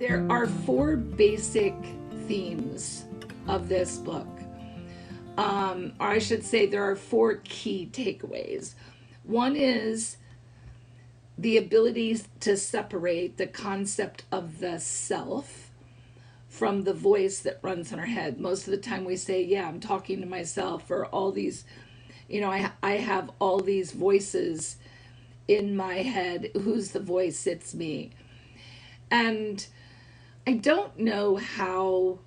There are four basic themes of this book. Or I should say there are four key takeaways. One is the ability to separate the concept of the self from the voice that runs in our head. Most of the time we say, yeah, I'm talking to myself, or all these, I have all these voices in my head. Who's the voice? It's me. And I don't know how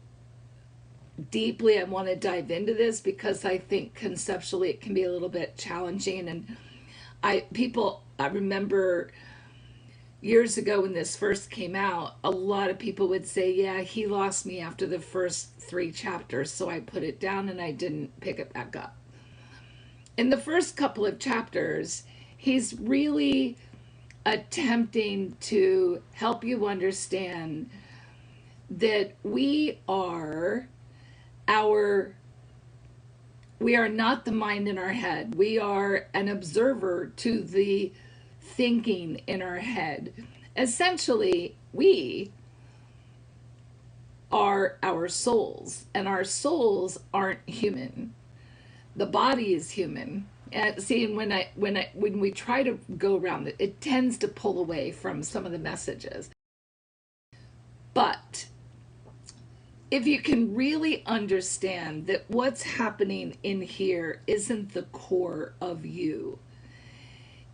deeply I want to dive into this, because I think conceptually it can be a little bit challenging. And I remember years ago when this first came out, a lot of people would say, yeah, he lost me after the first 3 chapters, so I put it down and I didn't pick it back up. In the first couple of chapters, he's really attempting to help you understand that we are not the mind in our head. We are an observer to the thinking in our head. Essentially, we are our souls, and our souls aren't human. The body is human. And see, when we try to go around it, it tends to pull away from some of the messages. But if you can really understand that what's happening in here isn't the core of you,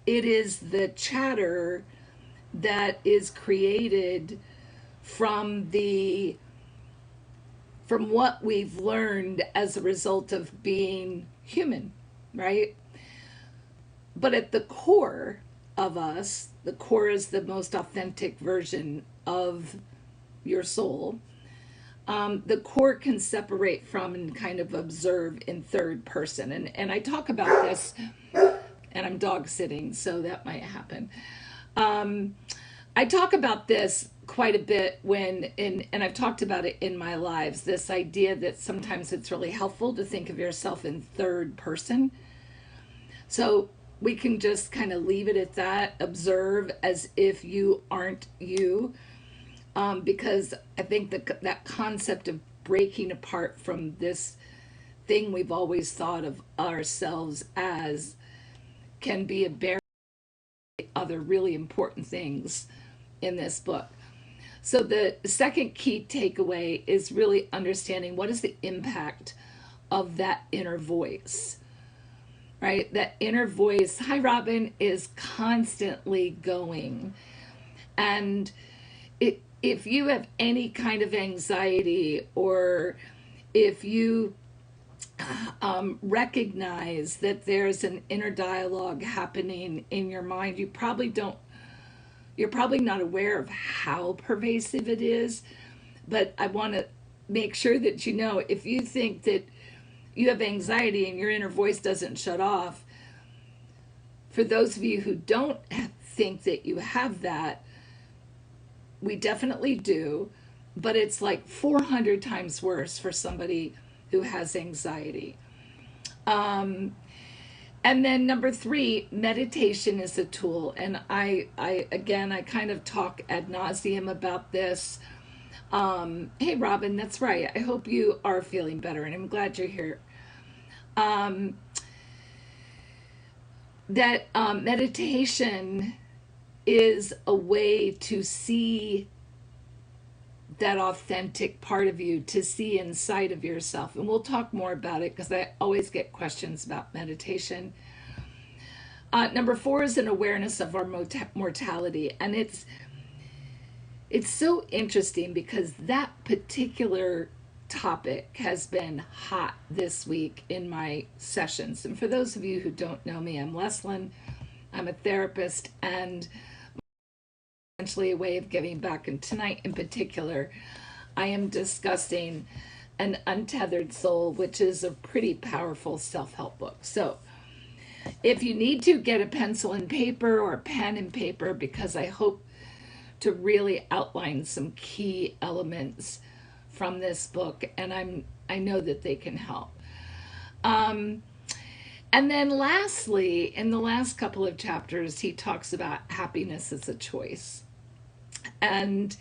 it is the chatter that is created from what we've learned as a result of being human, right? But at the core of us, the core is the most authentic version of your soul. The core can separate from and kind of observe in third person. And I talk about this, and I'm dog sitting, so that might happen. I talk about this quite a bit and I've talked about it in my lives, this idea that sometimes it's really helpful to think of yourself in third person. So we can just kind of leave it at that, observe as if you aren't you. Because I think that concept of breaking apart from this thing we've always thought of ourselves as can be a barrier to other really important things in this book. So the second key takeaway is really understanding what is the impact of that inner voice, right? That inner voice, hi Robin, is constantly going. And if you have any kind of anxiety, or if you recognize that there's an inner dialogue happening in your mind, you're probably not aware of how pervasive it is. But I want to make sure that you know, if you think that you have anxiety and your inner voice doesn't shut off, for those of you who don't think that you have that, we definitely do, but it's like 400 times worse for somebody who has anxiety. And then number 3, meditation is a tool. And I kind of talk ad nauseum about this. Hey, Robin, that's right. I hope you are feeling better, and I'm glad you're here. Meditation is a way to see that authentic part of you, to see inside of yourself. And we'll talk more about it, because I always get questions about meditation. Number 4 is an awareness of our mortality. And it's so interesting, because that particular topic has been hot this week in my sessions. And for those of you who don't know me, I'm Leslyn. I'm a therapist, and essentially a way of giving back. And tonight in particular, I am discussing An Untethered Soul, which is a pretty powerful self-help book. So if you need to, get a pencil and paper, or pen and paper, because I hope to really outline some key elements from this book, and I know that they can help. And then lastly, in the last couple of chapters, he talks about happiness as a choice. And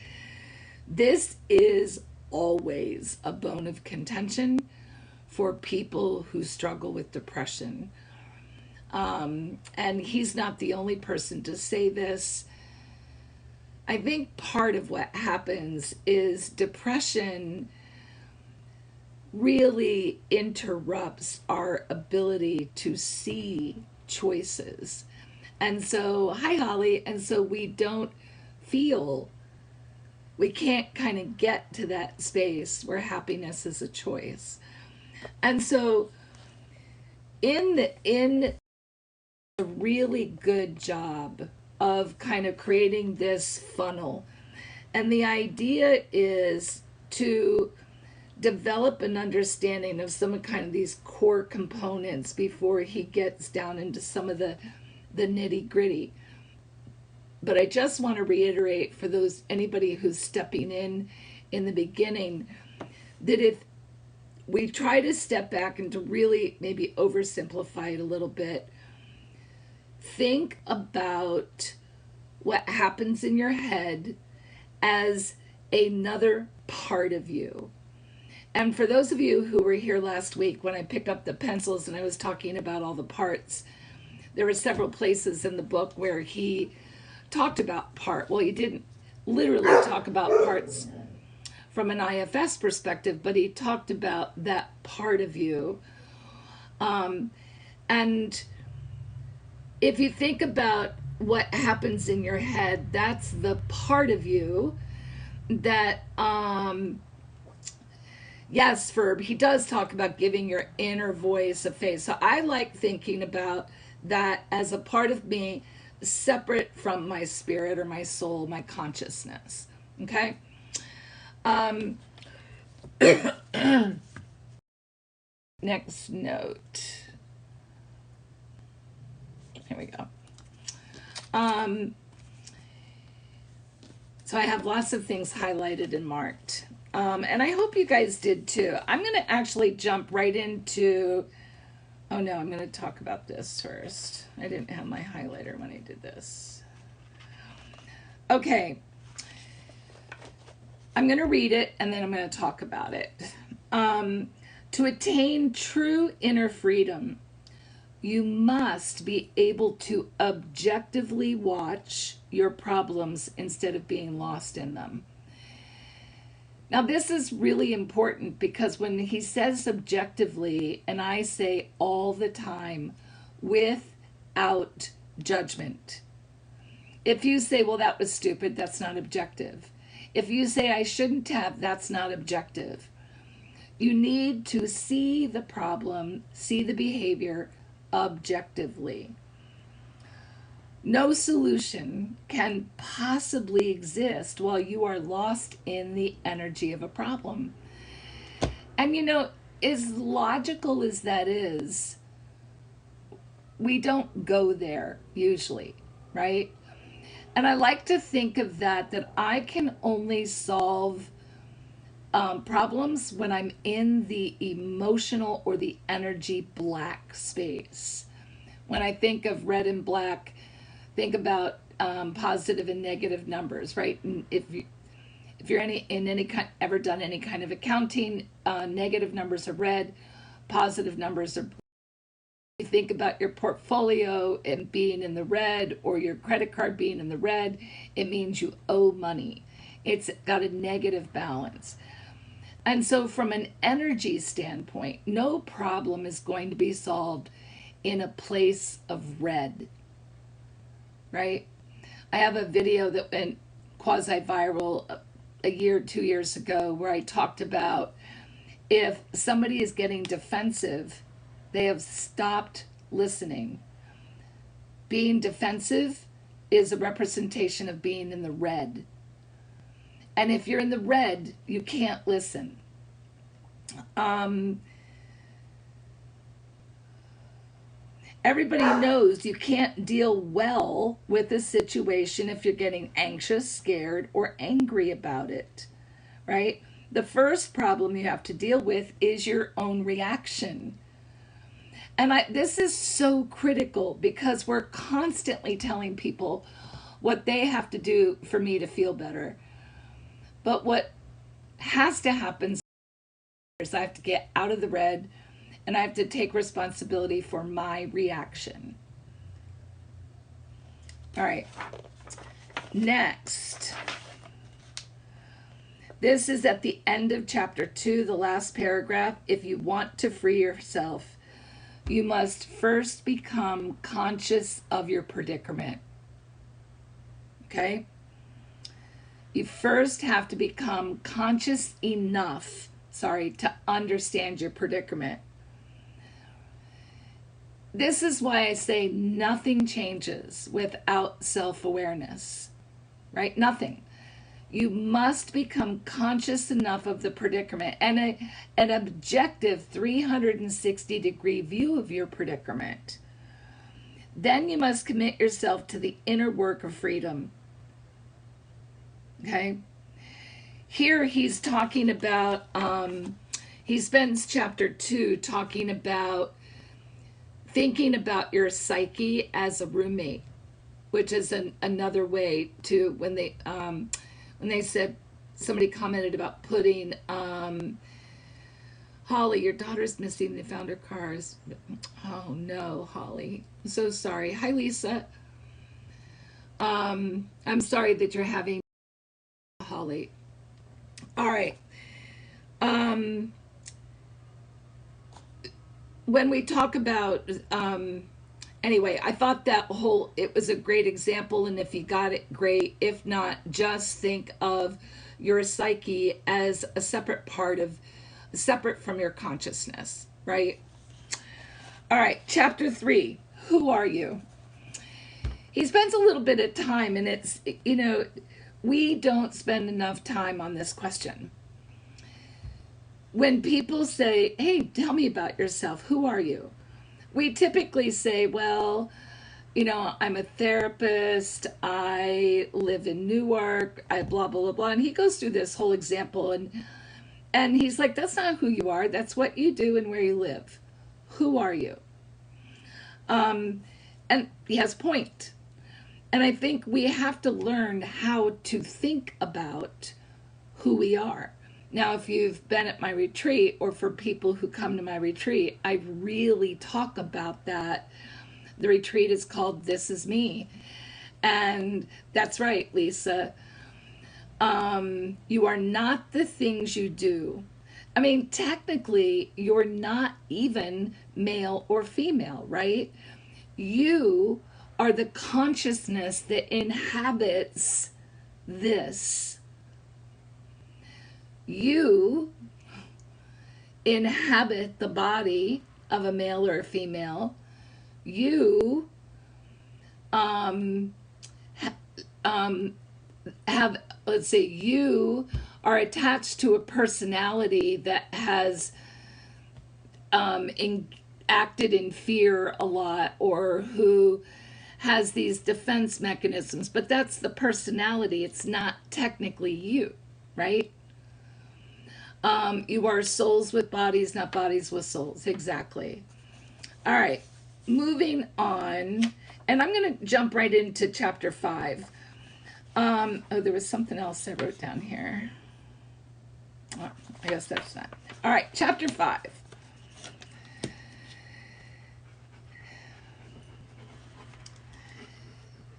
This is always a bone of contention for people who struggle with depression. And he's not the only person to say this. I think part of what happens is depression really interrupts our ability to see choices. And so, hi, Holly. And so we don't feel, we can't kind of get to that space where happiness is a choice. And so, in a really good job of kind of creating this funnel. And the idea is to develop an understanding of some kind of these core components before he gets down into some of the nitty gritty. But I just want to reiterate for those anybody who's stepping in the beginning, that if we try to step back and to really maybe oversimplify it a little bit, think about what happens in your head as another part of you. And for those of you who were here last week when I picked up the pencils and I was talking about all the parts, there were several places in the book where he talked about well, he didn't literally talk about parts from an IFS perspective, but he talked about that part of you. And if you think about what happens in your head, that's the part of you that, yes, Ferb, he does talk about giving your inner voice a face. So I like thinking about that as a part of me separate from my spirit or my soul, my consciousness. Okay? Next note. Here we go. So I have lots of things highlighted and marked. And I hope you guys did too. I'm going to actually jump right into, oh no, I'm going to talk about this first. I didn't have my highlighter when I did this. Okay. I'm going to read it and then I'm going to talk about it. To attain true inner freedom, you must be able to objectively watch your problems instead of being lost in them. Now, this is really important because when he says objectively, and I say all the time, without judgment. If you say, well, that was stupid, that's not objective. If you say, I shouldn't have, that's not objective. You need to see the problem, see the behavior objectively. No solution can possibly exist while you are lost in the energy of a problem. And you know, as logical as that is, we don't go there usually, right? And I like to think of that I can only solve problems when I'm in the emotional or the energy black space. When I think of red and black, think about positive and negative numbers, right? And if you're ever done any kind of accounting, negative numbers are red, positive numbers are blue. You think about your portfolio and being in the red, or your credit card being in the red, it means you owe money. It's got a negative balance. And so from an energy standpoint, no problem is going to be solved in a place of red, right? I have a video that went quasi-viral a year, 2 years ago, where I talked about if somebody is getting defensive, they have stopped listening. Being defensive is a representation of being in the red. And if you're in the red, you can't listen. Everybody knows you can't deal well with a situation if you're getting anxious, scared, or angry about it, right? The first problem you have to deal with is your own reaction. And this is so critical because we're constantly telling people what they have to do for me to feel better. But what has to happen is I have to get out of the red and I have to take responsibility for my reaction. All right. Next. This is at the end of chapter 2, the last paragraph. If you want to free yourself, you must first become conscious of your predicament. Okay? You first have to become conscious enough, to understand your predicament. This is why I say nothing changes without self-awareness, right? Nothing. You must become conscious enough of the predicament and an objective 360-degree view of your predicament. Then you must commit yourself to the inner work of freedom. Okay? Here he's talking about, he spends chapter 2 talking about thinking about your psyche as a roommate, which is another way to, when they said, somebody commented about putting, Holly, your daughter's missing. They found her cars. Oh no, Holly. I'm so sorry. Hi, Lisa. I'm sorry that you're having Holly. All right. When we talk about, anyway, I thought it was a great example, and if you got it, great. If not, just think of your psyche as a separate from your consciousness, right? All right, chapter 3, who are you? He spends a little bit of time, and it's, we don't spend enough time on this question. When people say, hey, tell me about yourself, who are you? We typically say, well, I'm a therapist, I live in Newark, I blah, blah, blah, blah. And he goes through this whole example, and he's like, that's not who you are, that's what you do and where you live. Who are you? And he has a point. And I think we have to learn how to think about who we are. Now, if you've been at my retreat, or for people who come to my retreat, I really talk about that. The retreat is called This Is Me. And that's right, Lisa. You are not the things you do. I mean, technically, you're not even male or female, right? You are the consciousness that inhabits this. You inhabit the body of a male or a female. You have, let's say, you are attached to a personality that has acted in fear a lot, or who has these defense mechanisms, but that's the personality. It's not technically you, right? You are souls with bodies, not bodies with souls. Exactly. All right, moving on. And I'm going to jump right into chapter 5. Oh, there was something else I wrote down here. Oh, I guess that's not. All right, chapter 5.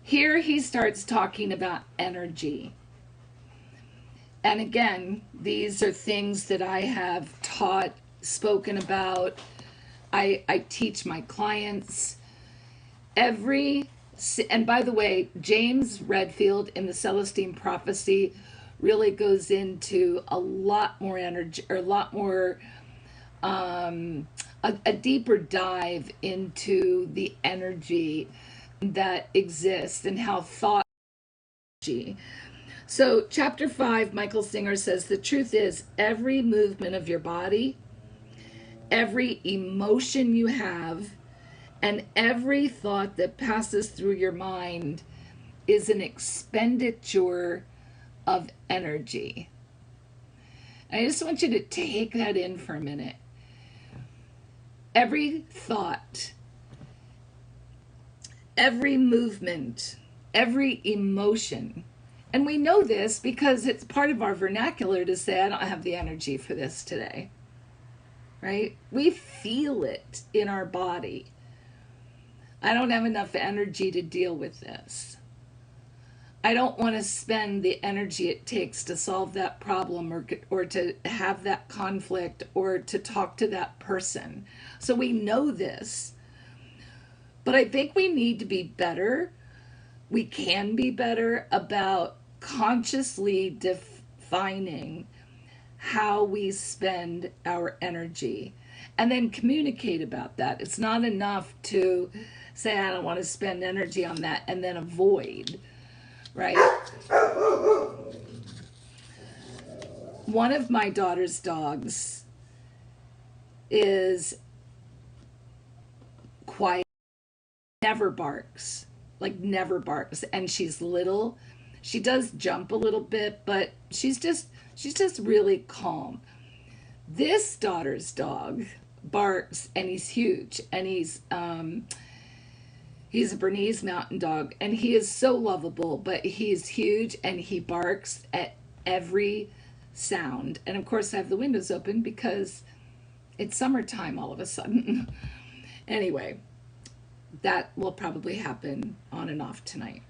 Here he starts talking about energy. And again, these are things that I have taught, spoken about. I teach my clients. And by the way, James Redfield in the Celestine Prophecy really goes into a lot more energy, or a lot more, a deeper dive into the energy that exists and how thought energy. So chapter 5, Michael Singer says, the truth is every movement of your body, every emotion you have, and every thought that passes through your mind is an expenditure of energy. I just want you to take that in for a minute. Every thought, every movement, every emotion, And we know this because it's part of our vernacular to say, I don't have the energy for this today, right? We feel it in our body. I don't have enough energy to deal with this. I don't want to spend the energy it takes to solve that problem or to have that conflict or to talk to that person. So we know this. But I think we need to be better. We can be better about consciously defining how we spend our energy and then communicate about that. It's not enough to say, I don't want to spend energy on that and then avoid, right? One of my daughter's dogs is quiet, never barks, like never barks. And she's little. She does jump a little bit, but she's just really calm. This daughter's dog barks, and he's huge, and he's a Bernese Mountain Dog, and he is so lovable, but he's huge, and he barks at every sound. And of course, I have the windows open because it's summertime all of a sudden. Anyway, that will probably happen on and off tonight.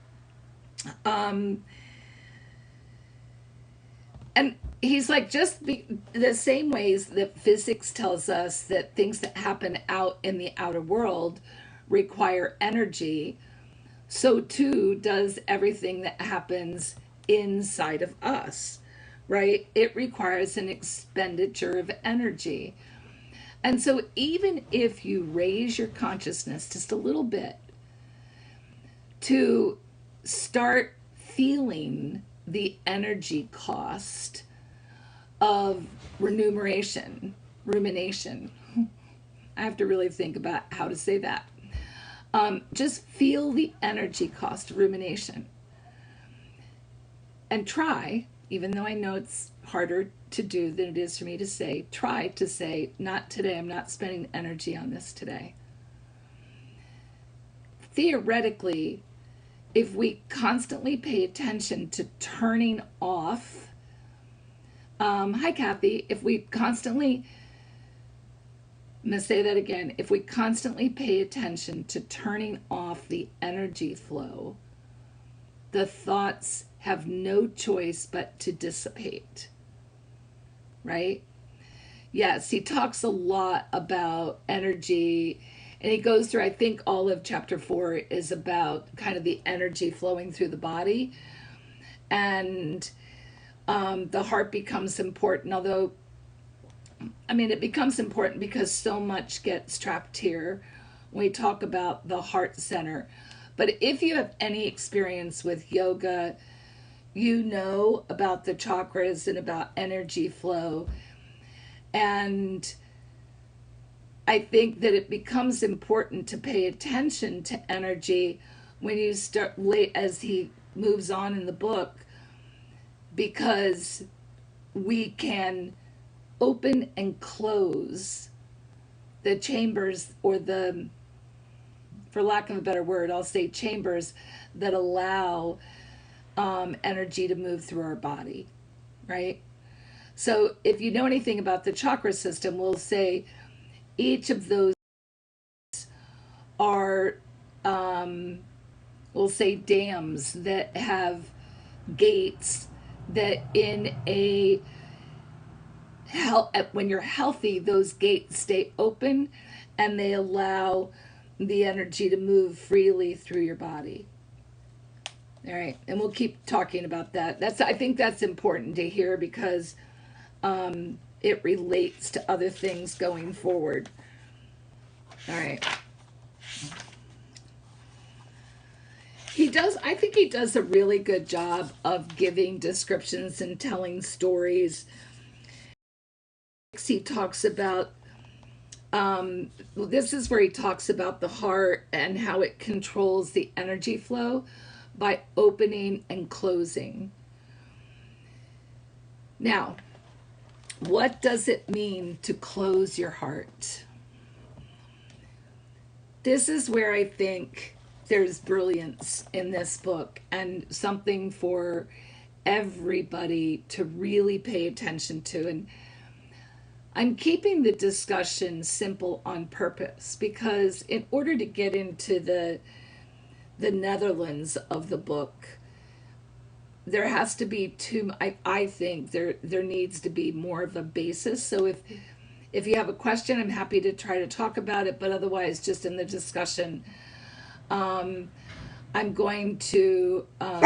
And he's like, the same ways that physics tells us that things that happen out in the outer world require energy, so too does everything that happens inside of us, right? It requires an expenditure of energy. And so even if you raise your consciousness just a little bit to start feeling the energy cost of rumination. I have to really think about how to say that. Just feel the energy cost of rumination. And try, even though I know it's harder to do than it is for me to say, try to say, not today, I'm not spending energy on this today. Theoretically, if we constantly pay attention to turning off, hi Kathy, if we constantly, I'm going to say that again, if we constantly pay attention to turning off the energy flow, the thoughts have no choice but to dissipate, right? Yes, he talks a lot about energy, and he goes through, I think all of chapter 4 is about kind of the energy flowing through the body. And the heart becomes important, although, I mean, it becomes important because so much gets trapped here when we talk about the heart center. But if you have any experience with yoga, you know about the chakras and about energy flow. And I think that it becomes important to pay attention to energy when you start late as he moves on in the book, because we can open and close the chambers, or the, for lack of a better word, I'll say chambers that allow energy to move through our body, right? So if you know anything about the chakra system, we'll say each of those are, we'll say dams that have gates that when you're healthy, those gates stay open and they allow the energy to move freely through your body. All right, and we'll keep talking about that. I think that's important to hear because it relates to other things going forward. All right. I think he does a really good job of giving descriptions and telling stories. He talks about, this is where he talks about the heart and how it controls the energy flow by opening and closing. Now, what does it mean to close your heart? This is where I think there's brilliance in this book and something for everybody to really pay attention to. And I'm keeping the discussion simple on purpose, because in order to get into the Netherlands of the book, there has to be I think there needs to be more of a basis. So if you have a question, I'm happy to try to talk about it, but otherwise, just in the discussion, I'm going to kind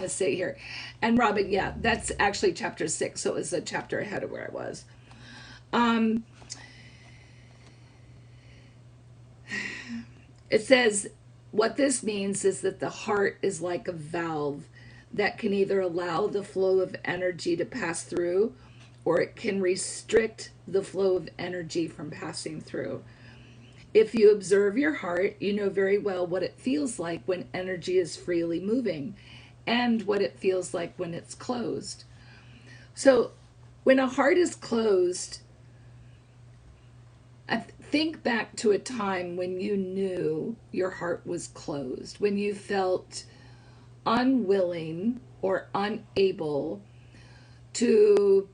of sit here. And Robin, yeah, that's actually chapter 6, so it was a chapter ahead of where I was. It says, what this means is that the heart is like a valve that can either allow the flow of energy to pass through, or it can restrict the flow of energy from passing through. If you observe your heart, you know very well what it feels like when energy is freely moving and what it feels like when it's closed. So when a heart is closed, think back to a time when you knew your heart was closed, when you felt unwilling or unable to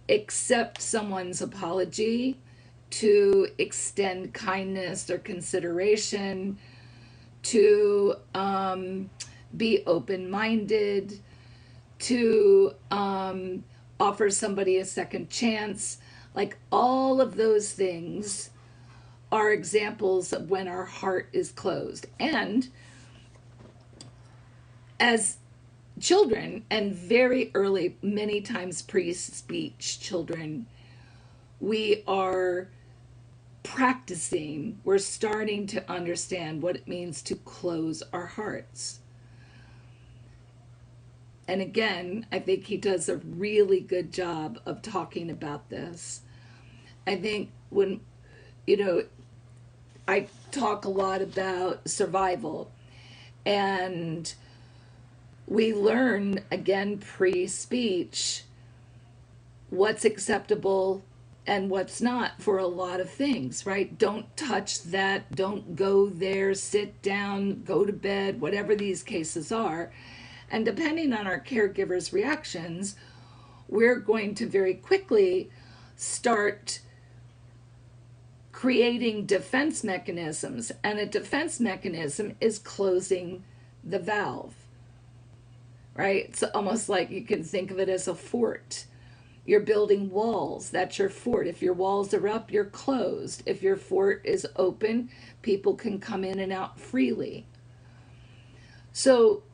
accept someone's apology, to extend kindness or consideration, to be open-minded, to offer somebody a second chance. Like, all of those things are examples of when our heart is closed. And as children, and very early, many times pre-speech children, we are practicing, we're starting to understand what it means to close our hearts. And again, I think he does a really good job of talking about this. I think when, I talk a lot about survival, and we learn, again, pre-speech, what's acceptable and what's not for a lot of things, right? Don't touch that, don't go there, sit down, go to bed, whatever these cases are. And depending on our caregiver's reactions, we're going to very quickly start creating defense mechanisms. And a defense mechanism is closing the valve, right? It's almost like you can think of it as a fort. You're building walls. That's your fort. If your walls are up, you're closed. If your fort is open, people can come in and out freely. So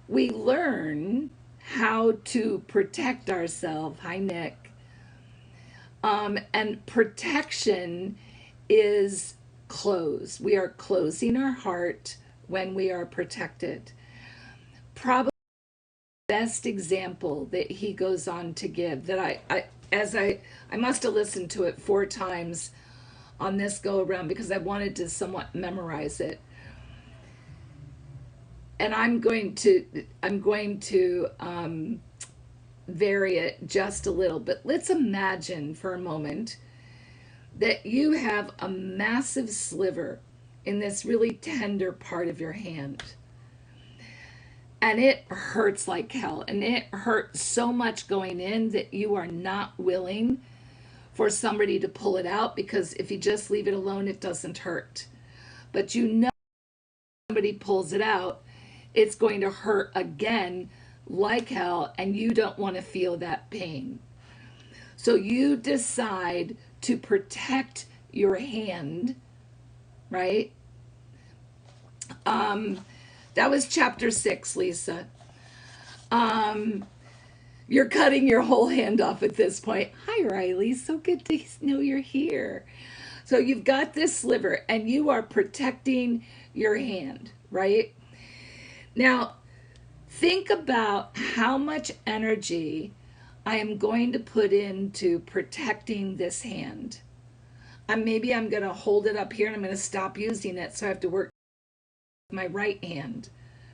we learn how to protect ourselves. Hi, Nick. And protection is closed. We are closing our heart when we are protected. Probably the best example that he goes on to give, that I must have listened to it 4 times on this go around because I wanted to somewhat memorize it. And I'm going to vary it just a little, but let's imagine for a moment that you have a massive sliver in this really tender part of your hand. And it hurts like hell. And it hurts so much going in that you are not willing for somebody to pull it out, because if you just leave it alone, it doesn't hurt. But you know, if somebody pulls it out, it's going to hurt again like hell, and you don't want to feel that pain. So you decide to protect your hand, right? That was chapter 6, Lisa. You're cutting your whole hand off at this point. Hi, Riley. So good to know you're here. So you've got this sliver, and you are protecting your hand, right? Now, think about how much energy I am going to put into protecting this hand. Maybe I'm going to hold it up here and I'm going to stop using it, so I have to work with my right hand,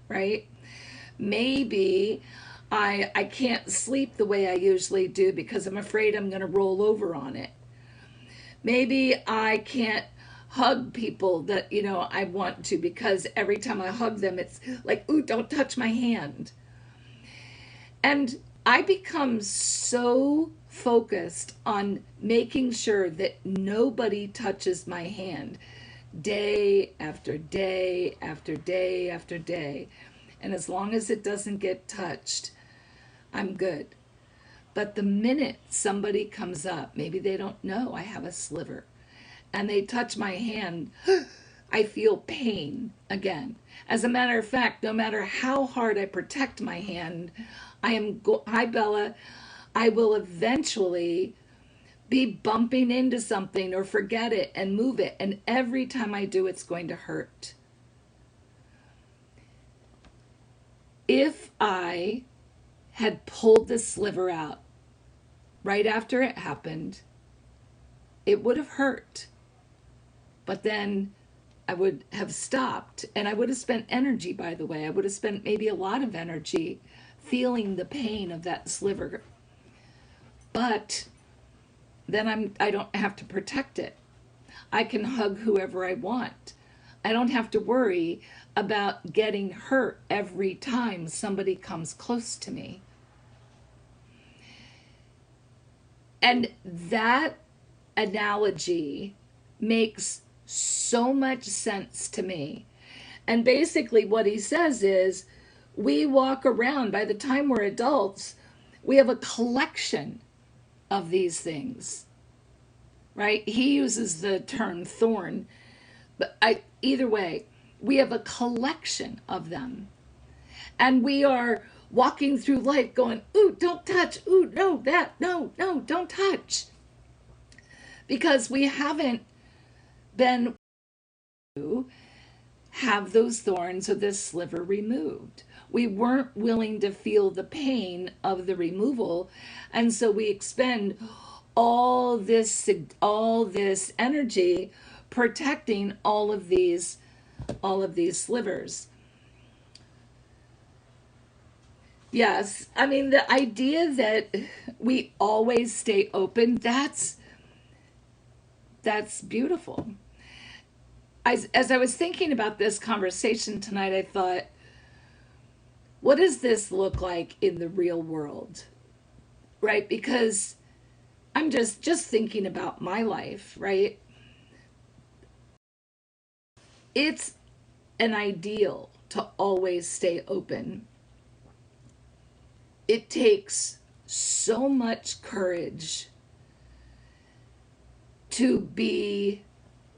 right? Maybe I can't sleep the way I usually do because I'm afraid I'm going to roll over on it. Maybe I can't hug people that, I want to, because every time I hug them, it's like, ooh, don't touch my hand. And I become so focused on making sure that nobody touches my hand day after day after day after day. And as long as it doesn't get touched, I'm good. But the minute somebody comes up, maybe they don't know I have a sliver, and they touch my hand, I feel pain again. As a matter of fact, no matter how hard I protect my hand, hi Bella, I will eventually be bumping into something or forget it and move it. And every time I do, it's going to hurt. If I had pulled the sliver out right after it happened, it would have hurt. But then I would have stopped, and I would have spent energy, by the way. I would have spent maybe a lot of energy feeling the pain of that sliver. But then I don't have to protect it. I can hug whoever I want. I don't have to worry about getting hurt every time somebody comes close to me. And that analogy makes so much sense to me. And basically what he says is, we walk around, by the time we're adults, we have a collection of these things, right? He uses the term thorn, but either way, we have a collection of them. And we are walking through life going, ooh, don't touch, ooh, no, no, don't touch. Because we haven't been to have those thorns or this sliver removed. We weren't willing to feel the pain of the removal, and so we expend all this energy protecting all of these slivers. Yes, I mean, the idea that we always stay open, that's beautiful. As I was thinking about this conversation tonight, I thought, what does this look like in the real world? Right? Because I'm just thinking about my life, right? It's an ideal to always stay open. It takes so much courage to be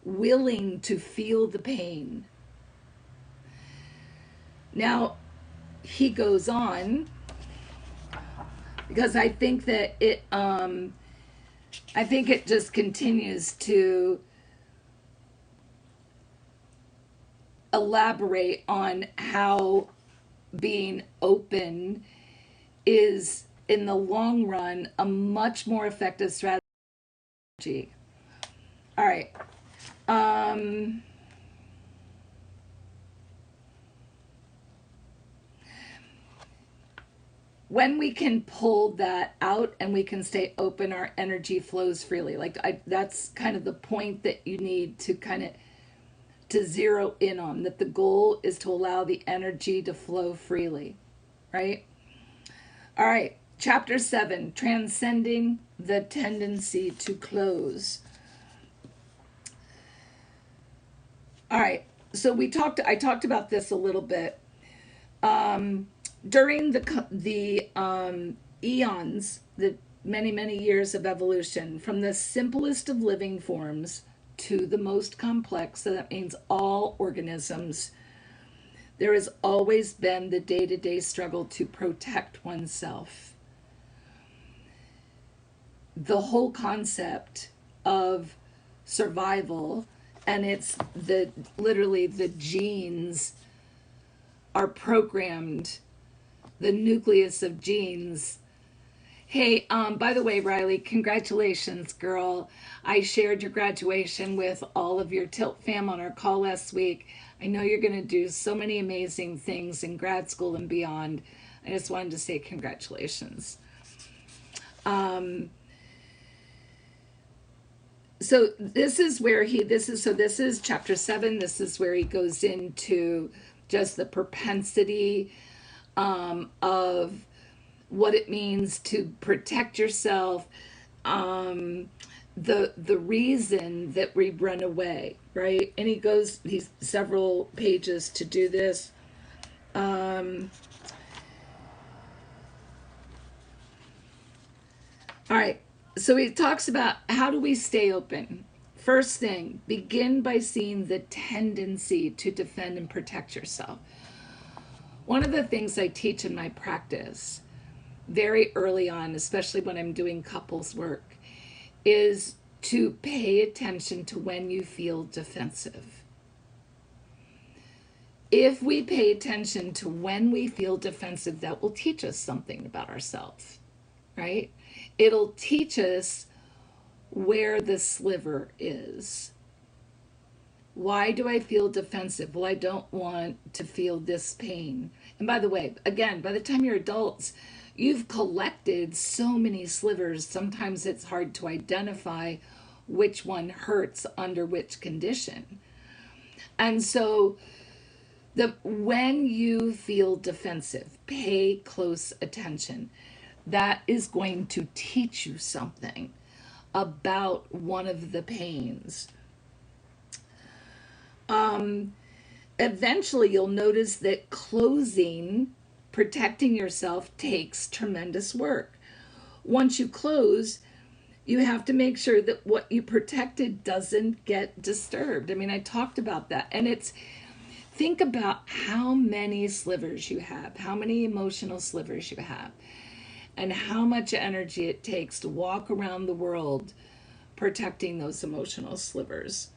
willing to feel the pain. Now, he goes on, because I think that it just continues to elaborate on how being open is, in the long run, a much more effective strategy. All right. When we can pull that out and we can stay open, our energy flows freely. That's kind of the point that you need to to zero in on, that the goal is to allow the energy to flow freely, right? All right, chapter 7, transcending the tendency to close. All right, so I talked about this a little bit. During the eons, the many years of evolution, from the simplest of living forms to the most complex, so that means all organisms, there has always been the day-to-day struggle to protect oneself. The whole concept of survival, and it's literally the genes are programmed, the nucleus of genes. Hey, by the way, Riley, congratulations, girl. I shared your graduation with all of your Tilt fam on our call last week. I know you're going to do so many amazing things in grad school and beyond. I just wanted to say congratulations. So this is where this is chapter 7. This is where he goes into just the propensity of what it means to protect yourself, the reason that we run away, right? And he's several pages to do this. All right. So he talks about how do we stay open. First thing, begin by seeing the tendency to defend and protect yourself. One of the things I teach in my practice very early on, especially when I'm doing couples work, is to pay attention to when you feel defensive. If we pay attention to when we feel defensive, that will teach us something about ourselves, right? It'll teach us where the sliver is. Why do I feel defensive? Well, I don't want to feel this pain. And by the way, again, by the time you're adults, you've collected so many slivers. Sometimes it's hard to identify which one hurts under which condition. And so when you feel defensive, pay close attention. That is going to teach you something about one of the pains. Eventually, you'll notice that closing, protecting yourself, takes tremendous work. Once you close, you have to make sure that what you protected doesn't get disturbed. I mean, I talked about that. And think about how many slivers you have, how many emotional slivers you have, and how much energy it takes to walk around the world protecting those emotional slivers.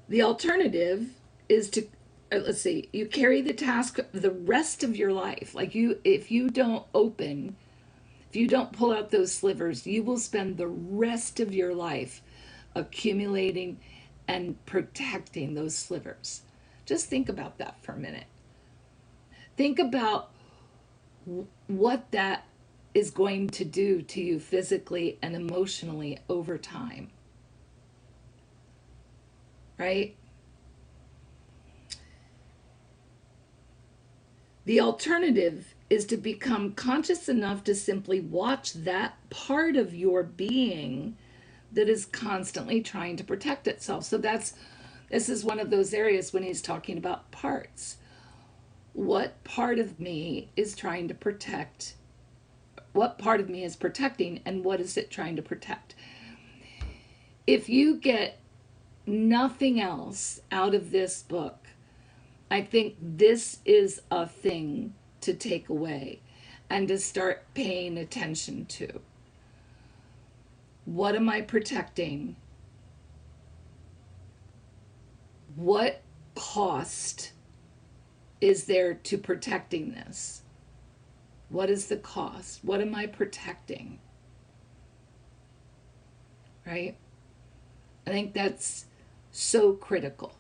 The alternative is to, let's see, you carry the task the rest of your life. Like if you don't pull out those slivers, you will spend the rest of your life accumulating and protecting those slivers. Just think about that for a minute. Think about what that is going to do to you physically and emotionally over time. Right? The alternative is to become conscious enough to simply watch that part of your being that is constantly trying to protect itself. So this is one of those areas when he's talking about parts. What part of me is trying to protect? What part of me is protecting, and what is it trying to protect? If you get nothing else out of this book, I think this is a thing to take away and to start paying attention to. What am I protecting? What cost is there to protecting this? What is the cost? What am I protecting? Right? I think that's so critical.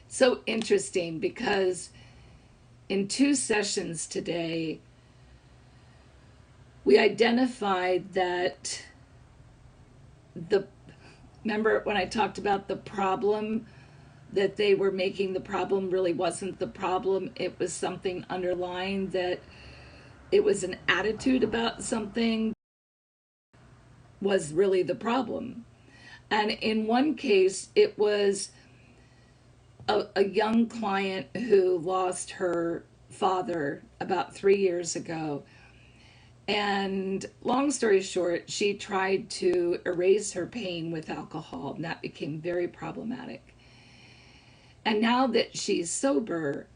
So interesting because in 2 sessions today, we identified that remember when I talked about the problem, that they were making the problem really wasn't the problem. It was something underlying, that it was an attitude about something was really the problem. And in one case, it was a young client who lost her father about 3 years ago. And long story short, she tried to erase her pain with alcohol, and that became very problematic. And now that she's sober,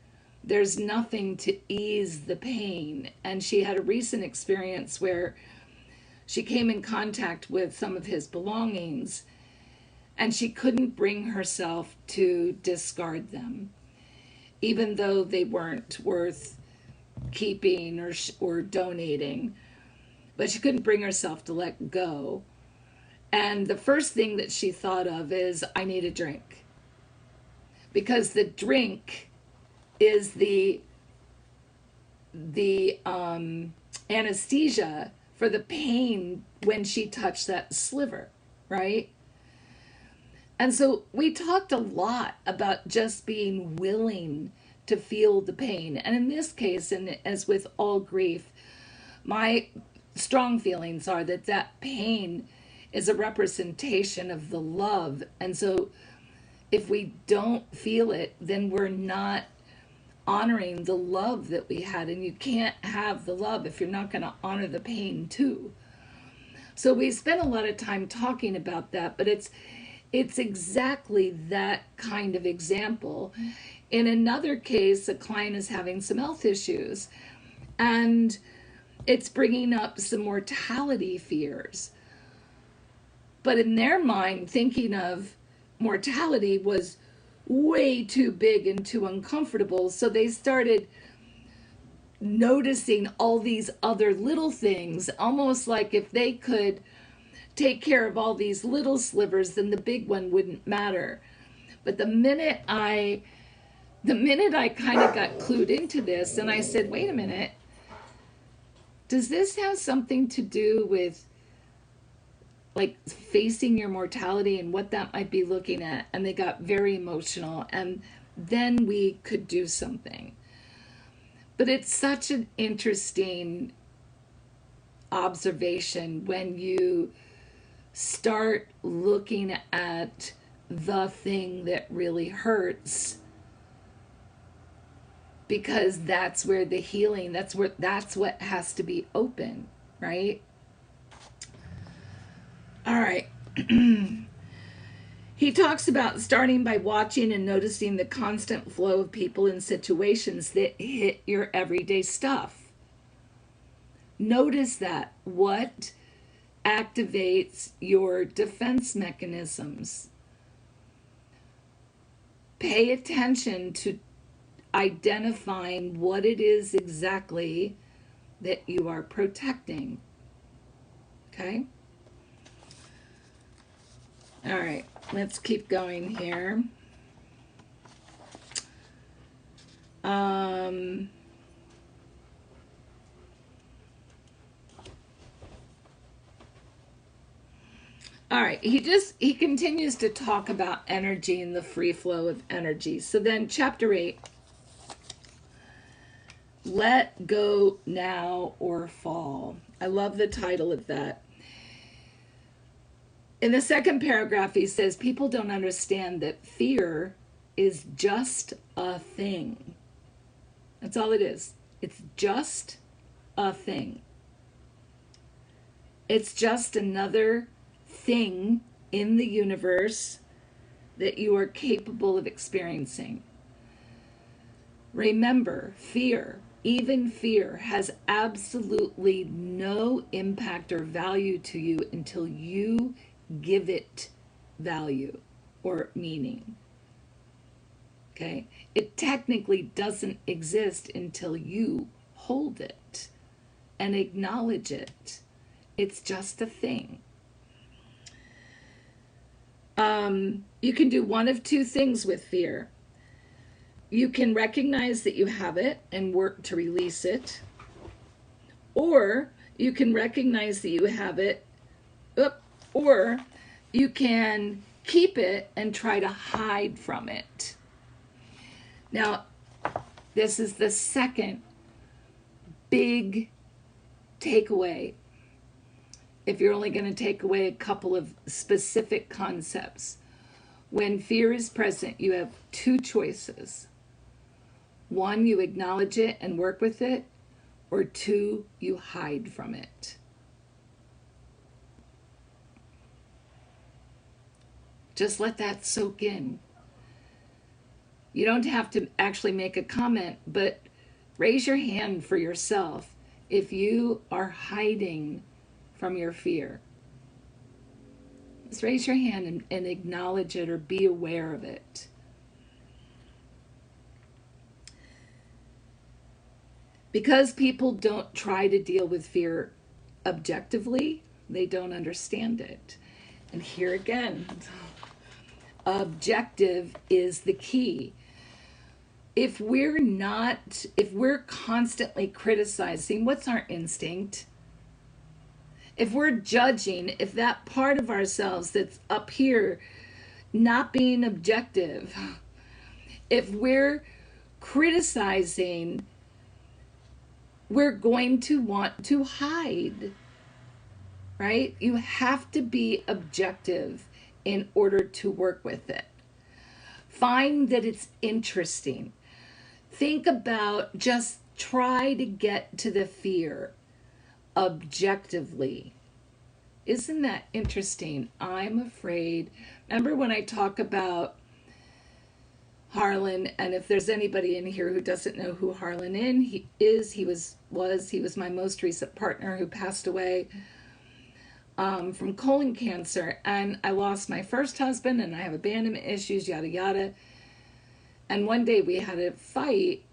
there's nothing to ease the pain. And she had a recent experience where she came in contact with some of his belongings, and she couldn't bring herself to discard them, even though they weren't worth keeping or donating. But she couldn't bring herself to let go. And the first thing that she thought of is, I need a drink. Because the drink is the the anesthesia for the pain when she touched that sliver, right? And so we talked a lot about just being willing to feel the pain. And in this case, and as with all grief, my strong feelings are that that pain is a representation of the love. And so if we don't feel it, then we're not honoring the love that we had. And you can't have the love if you're not going to honor the pain too. So we spent a lot of time talking about that, but it's exactly that kind of example. In another case, a client is having some health issues, and it's bringing up some mortality fears. But in their mind, thinking of mortality was way too big and too uncomfortable. So they started noticing all these other little things, almost like if they could take care of all these little slivers, then the big one wouldn't matter. But the minute I kind of got clued into this, and I said, wait a minute, does this have something to do with like facing your mortality and what that might be looking at? And they got very emotional, and then we could do something. But it's such an interesting observation when you start looking at the thing that really hurts, because that's where the healing, that's what has to be open, right? All right. He talks about starting by watching and noticing the constant flow of people and situations that hit your everyday stuff. Notice that. What activates your defense mechanisms? Pay attention to identifying what it is exactly that you are protecting. Okay? All right, let's keep going here. All right, he continues to talk about energy and the free flow of energy. So then chapter 8, let go now or fall. I love the title of that. In the second paragraph, he says, people don't understand that fear is just a thing. That's all it is. It's just a thing. It's just another thing in the universe that you are capable of experiencing. Remember, fear, even fear, has absolutely no impact or value to you until you give it value or meaning. Okay? It technically doesn't exist until you hold it and acknowledge it. It's just a thing. You can do one of two things with fear. You can recognize that you have it and work to release it, or you can recognize that you have it, or you can keep it and try to hide from it. Now, this is the second big takeaway. If you're only going to take away a couple of specific concepts, when fear is present, you have two choices. One, you acknowledge it and work with it, or two, you hide from it. Just let that soak in. You don't have to actually make a comment, but raise your hand for yourself if you are hiding from your fear. Just raise your hand and acknowledge it or be aware of it. Because people don't try to deal with fear objectively, they don't understand it. And here again, objective is the key. if we're constantly criticizing, what's our instinct? If we're judging, if that part of ourselves that's up here not being objective, if we're criticizing, we're going to want to hide, right? You have to be objective in order to work with it. Find that it's interesting. Think about, just try to get to the fear objectively. Isn't that interesting? I'm afraid. Remember when I talk about Harlan, and if there's anybody in here who doesn't know who Harlan is, he was my most recent partner who passed away from colon cancer. And I lost my first husband, and I have abandonment issues, yada yada. And one day we had a fight,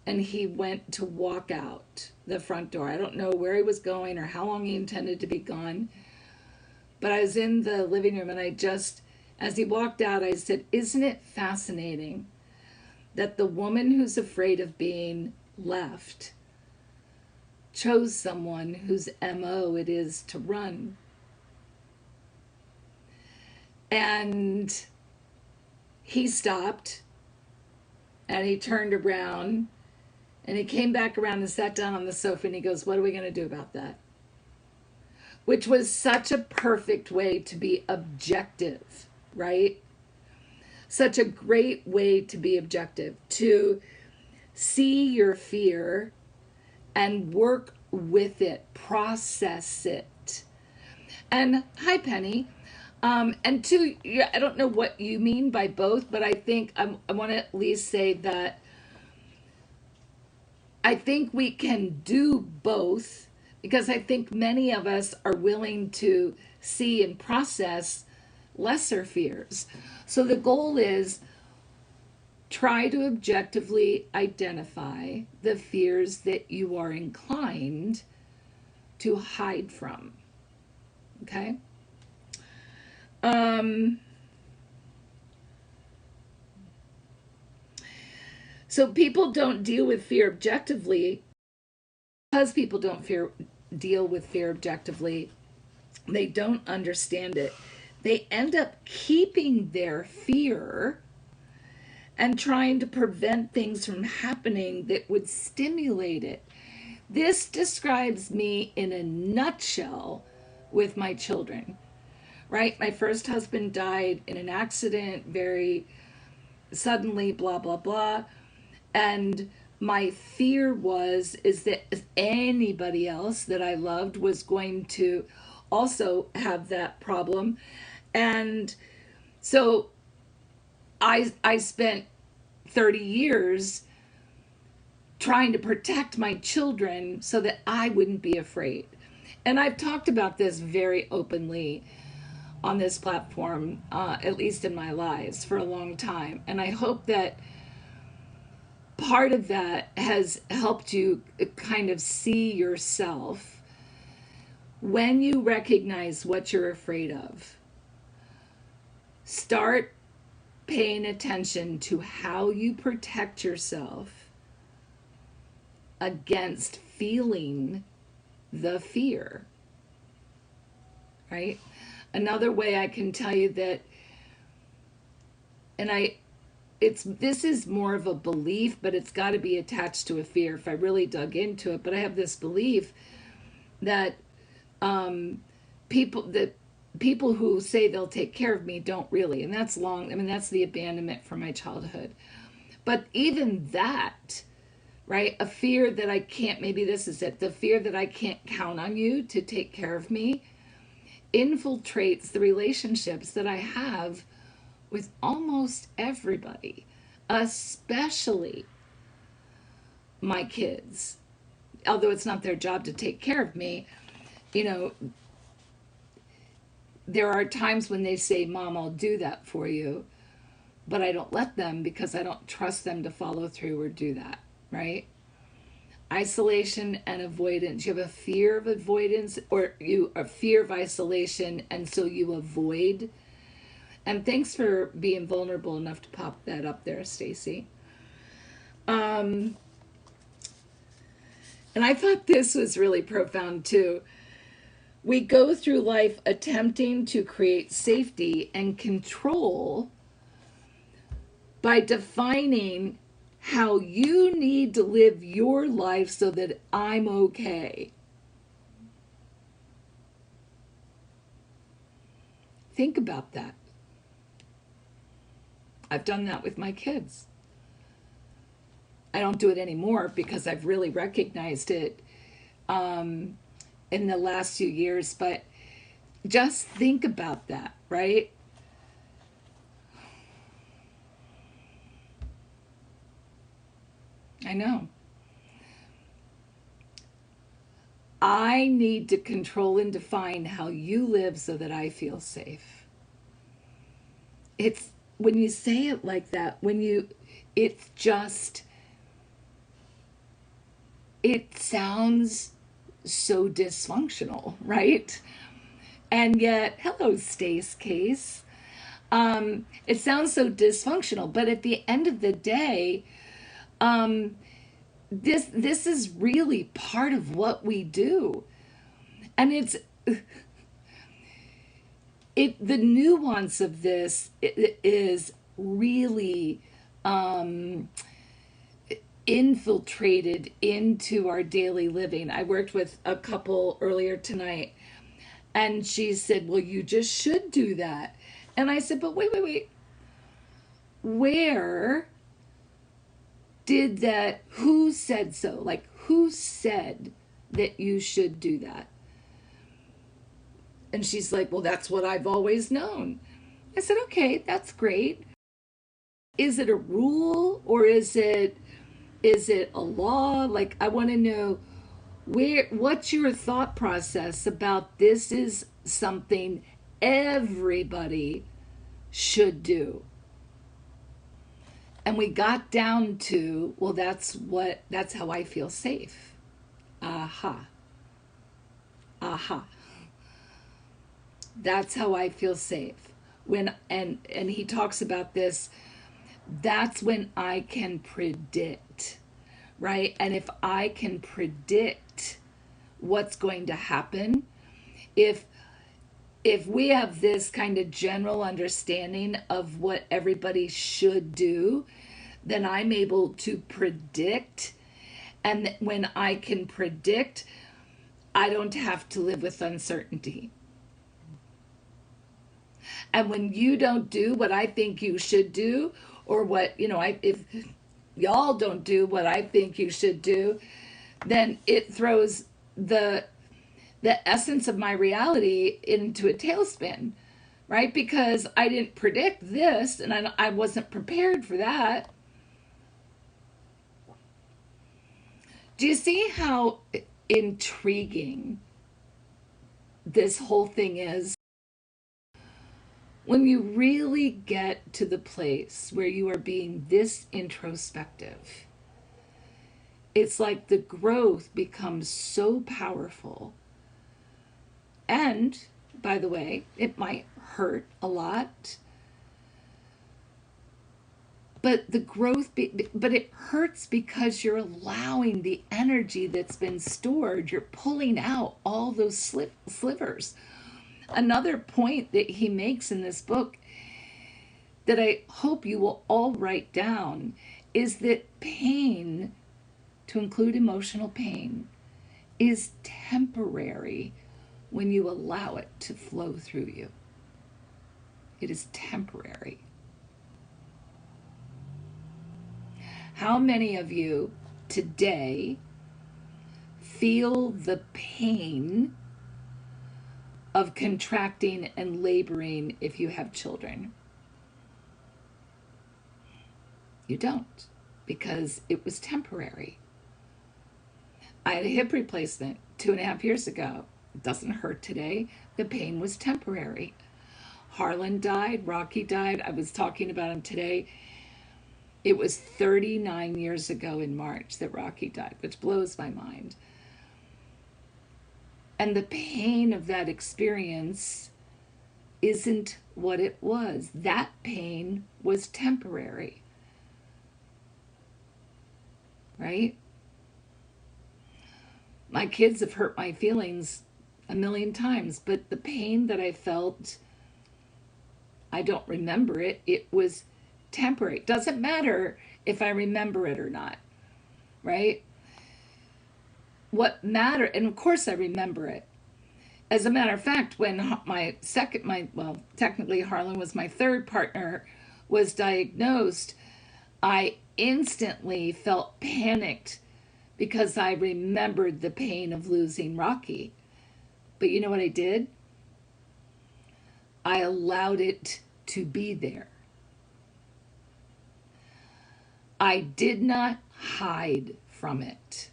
and he went to walk out the front door. I don't know where he was going or how long he intended to be gone, but I was in the living room, and as he walked out, I said, isn't it fascinating that the woman who's afraid of being left chose someone whose MO it is to run? And he stopped, and he turned around, and he came back around and sat down on the sofa, and he goes, what are we going to do about that? Which was such a perfect way to be objective, right? Such a great way to be objective, to see your fear and work with it, process it. And hi, Penny. And two, I don't know what you mean by both, but I think I want to at least say that I think we can do both, because I think many of us are willing to see and process lesser fears. So the goal is try to objectively identify the fears that you are inclined to hide from. Okay? So people don't deal with fear objectively. Because people don't deal with fear objectively, they don't understand it. They end up keeping their fear and trying to prevent things from happening that would stimulate it. This describes me in a nutshell with my children, right? My first husband died in an accident very suddenly, blah, blah, blah. And my fear is that anybody else that I loved was going to also have that problem. And so I spent 30 years trying to protect my children so that I wouldn't be afraid. And I've talked about this very openly on this platform, at least in my lives, for a long time. And I hope that part of that has helped you kind of see yourself when you recognize what you're afraid of. Start paying attention to how you protect yourself against feeling the fear, right? Another way I can tell you that, this is more of a belief, but it's got to be attached to a fear if I really dug into it. But I have this belief that people who say they'll take care of me don't really, and that's that's the abandonment from my childhood. But even that, right? A fear that I can't, maybe this is it, the fear that I can't count on you to take care of me infiltrates the relationships that I have with almost everybody, especially my kids. Although it's not their job to take care of me, there are times when they say, Mom, I'll do that for you, but I don't let them because I don't trust them to follow through or do that, right? Isolation and avoidance. You have a fear of avoidance, or a fear of isolation, and so you avoid. And thanks for being vulnerable enough to pop that up there, Stacy. Um, and I thought this was really profound too. We go through life attempting to create safety and control by defining how you need to live your life so that I'm okay. Think about that. I've done that with my kids. I don't do it anymore because I've really recognized it in the last few years, but just think about that, right? I know. I need to control and define how you live so that I feel safe. It's when you say it like that, it's just, it sounds so dysfunctional, right? And yet, hello, Stace Case. It sounds so dysfunctional, but at the end of the day, um, this is really part of what we do, and the nuance of this is really infiltrated into our daily living. I worked with a couple earlier tonight, and she said, "Well, you just should do that." And I said, "But wait. Where did that, who said so? Like, who said that you should do that?" And she's like, "Well, that's what I've always known." I said, "Okay, that's great. Is it a rule, or is it a law? Like, I want to know what's your thought process about this is something everybody should do." And we got down to, well, that's how I feel safe. Aha. Aha. That's how I feel safe. When and he talks about this, that's when I can predict, right? And if I can predict what's going to happen, if we have this kind of general understanding of what everybody should do, then I'm able to predict. And when I can predict, I don't have to live with uncertainty. And when you don't do what I think you should do, or what, if y'all don't do what I think you should do, then it throws the essence of my reality into a tailspin, right? Because I didn't predict this, and I wasn't prepared for that. Do you see how intriguing this whole thing is? When you really get to the place where you are being this introspective, it's like the growth becomes so powerful. And, by the way, it might hurt a lot, but but it hurts because you're allowing the energy that's been stored, you're pulling out all those slivers. Another point that he makes in this book that I hope you will all write down is that pain, to include emotional pain, is temporary when you allow it to flow through you. It is temporary. How many of you today feel the pain of contracting and laboring if you have children? You don't, because it was temporary. I had a hip replacement 2.5 years ago. It doesn't hurt today. The pain was temporary. Harlan died. Rocky died. I was talking about him today. It was 39 years ago in March that Rocky died, which blows my mind. And the pain of that experience isn't what it was. That pain was temporary. right? My kids have hurt my feelings a million times, but the pain that I felt, I don't remember it. It was temporary. It doesn't matter if I remember it or not, right? What matter, and of course I remember it. As a matter of fact, when technically Harlan was my third partner, was diagnosed, I instantly felt panicked because I remembered the pain of losing Rocky. But you know what I did? I allowed it to be there. I did not hide from it.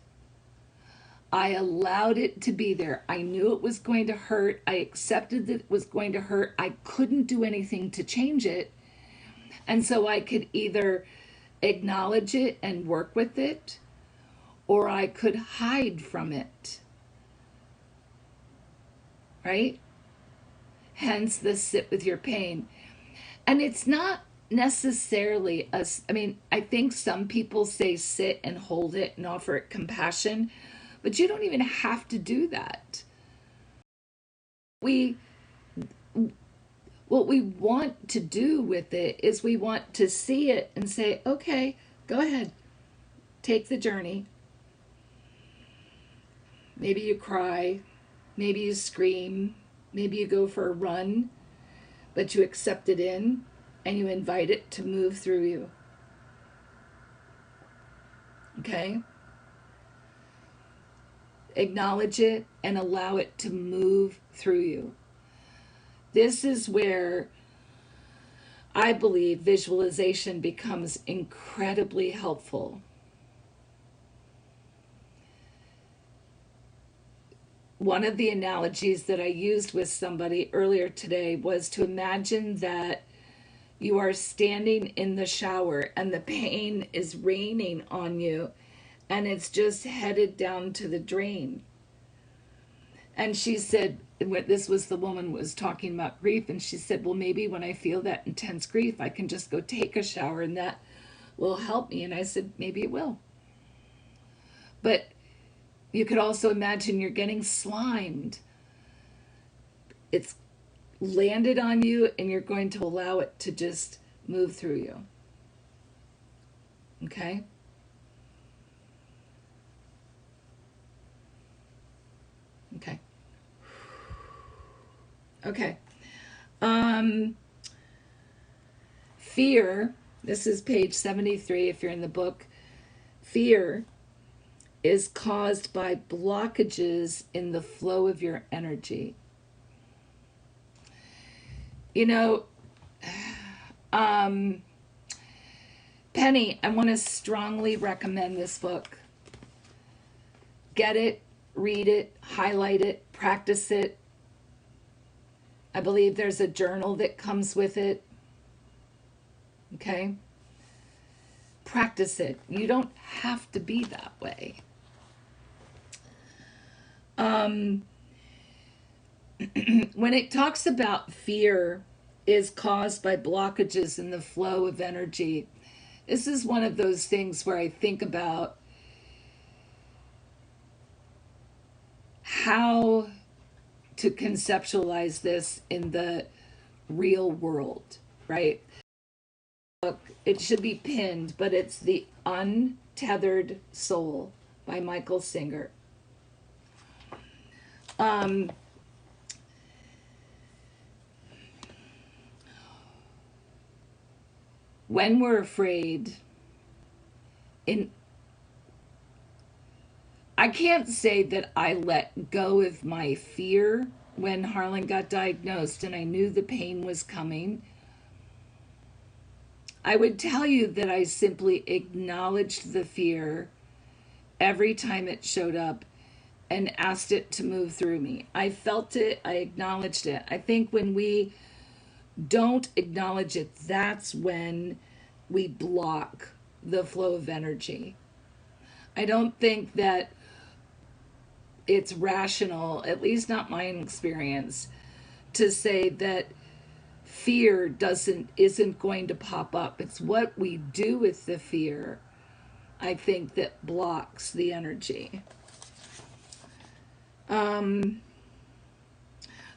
I allowed it to be there. I knew it was going to hurt. I accepted that it was going to hurt. I couldn't do anything to change it. And so I could either acknowledge it and work with it, or I could hide from it. Right? Hence the sit with your pain. And it's not necessarily I think some people say sit and hold it and offer it compassion, but you don't even have to do that. What we want to do with it is we want to see it and say, okay, go ahead, take the journey. Maybe you cry, maybe you scream, maybe you go for a run, but you accept it in and you invite it to move through you. Okay? Acknowledge it and allow it to move through you. This is where I believe visualization becomes incredibly helpful. One of the analogies that I used with somebody earlier today was to imagine that you are standing in the shower and the pain is raining on you and it's just headed down to the drain. And she said, this was the woman was talking about grief, and she said, well, maybe when I feel that intense grief, I can just go take a shower and that will help me. And I said, maybe it will. But you could also imagine you're getting slimed. It's landed on you and you're going to allow it to just move through you. Okay? Okay. Okay. Fear, this is page 73 if you're in the book. Fear is caused by blockages in the flow of your energy. You know, Penny, I want to strongly recommend this book. Get it, read it, highlight it, practice it. I believe there's a journal that comes with it. Okay? Practice it. You don't have to be that way. When it talks about fear is caused by blockages in the flow of energy, this is one of those things where I think about how to conceptualize this in the real world, right? It should be pinned, but it's The Untethered Soul by Michael Singer. When we're afraid, I can't say that I let go of my fear when Harlan got diagnosed and I knew the pain was coming. I would tell you that I simply acknowledged the fear every time it showed up and asked it to move through me. I felt it, I acknowledged it. I think when we don't acknowledge it, that's when we block the flow of energy. I don't think that it's rational, at least not my experience, to say that fear isn't going to pop up. It's what we do with the fear I think, that blocks the energy.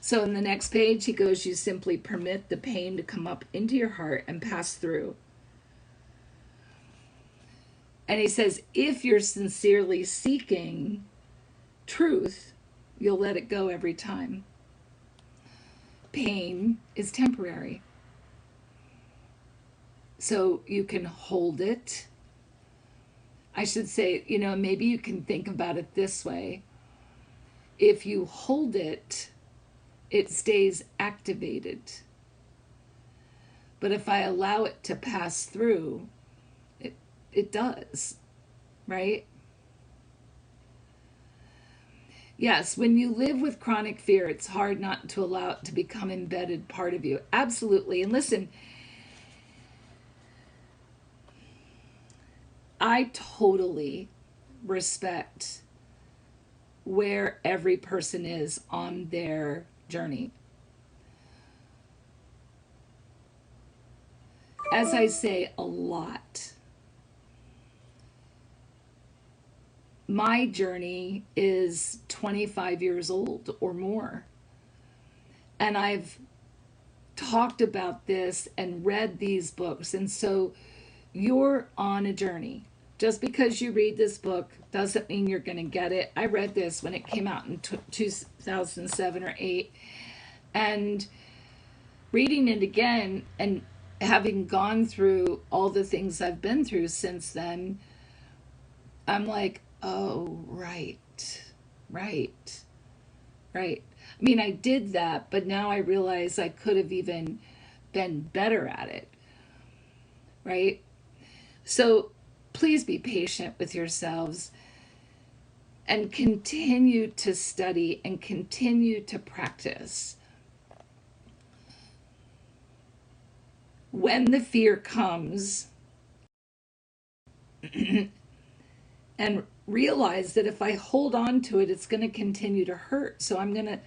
So in the next page, he goes, you simply permit the pain to come up into your heart and pass through. And he says, if you're sincerely seeking truth, you'll let it go every time. Pain is temporary. So you can hold it. I should say, maybe you can think about it this way. If you hold it, it stays activated. But if I allow it to pass through, it does, right? Yes, when you live with chronic fear, it's hard not to allow it to become embedded part of you. Absolutely. And listen, I totally respect where every person is on their journey. As I say a lot, my journey is 25 years old or more. And I've talked about this and read these books. And so you're on a journey. Just because you read this book doesn't mean you're going to get it. I read this when it came out in 2007 or 8. And reading it again and having gone through all the things I've been through since then, I'm like, oh, right. I mean, I did that, but now I realize I could have even been better at it, right? So please be patient with yourselves and continue to study and continue to practice. When the fear comes, and realize that if I hold on to it, it's going to continue to hurt. So I'm going to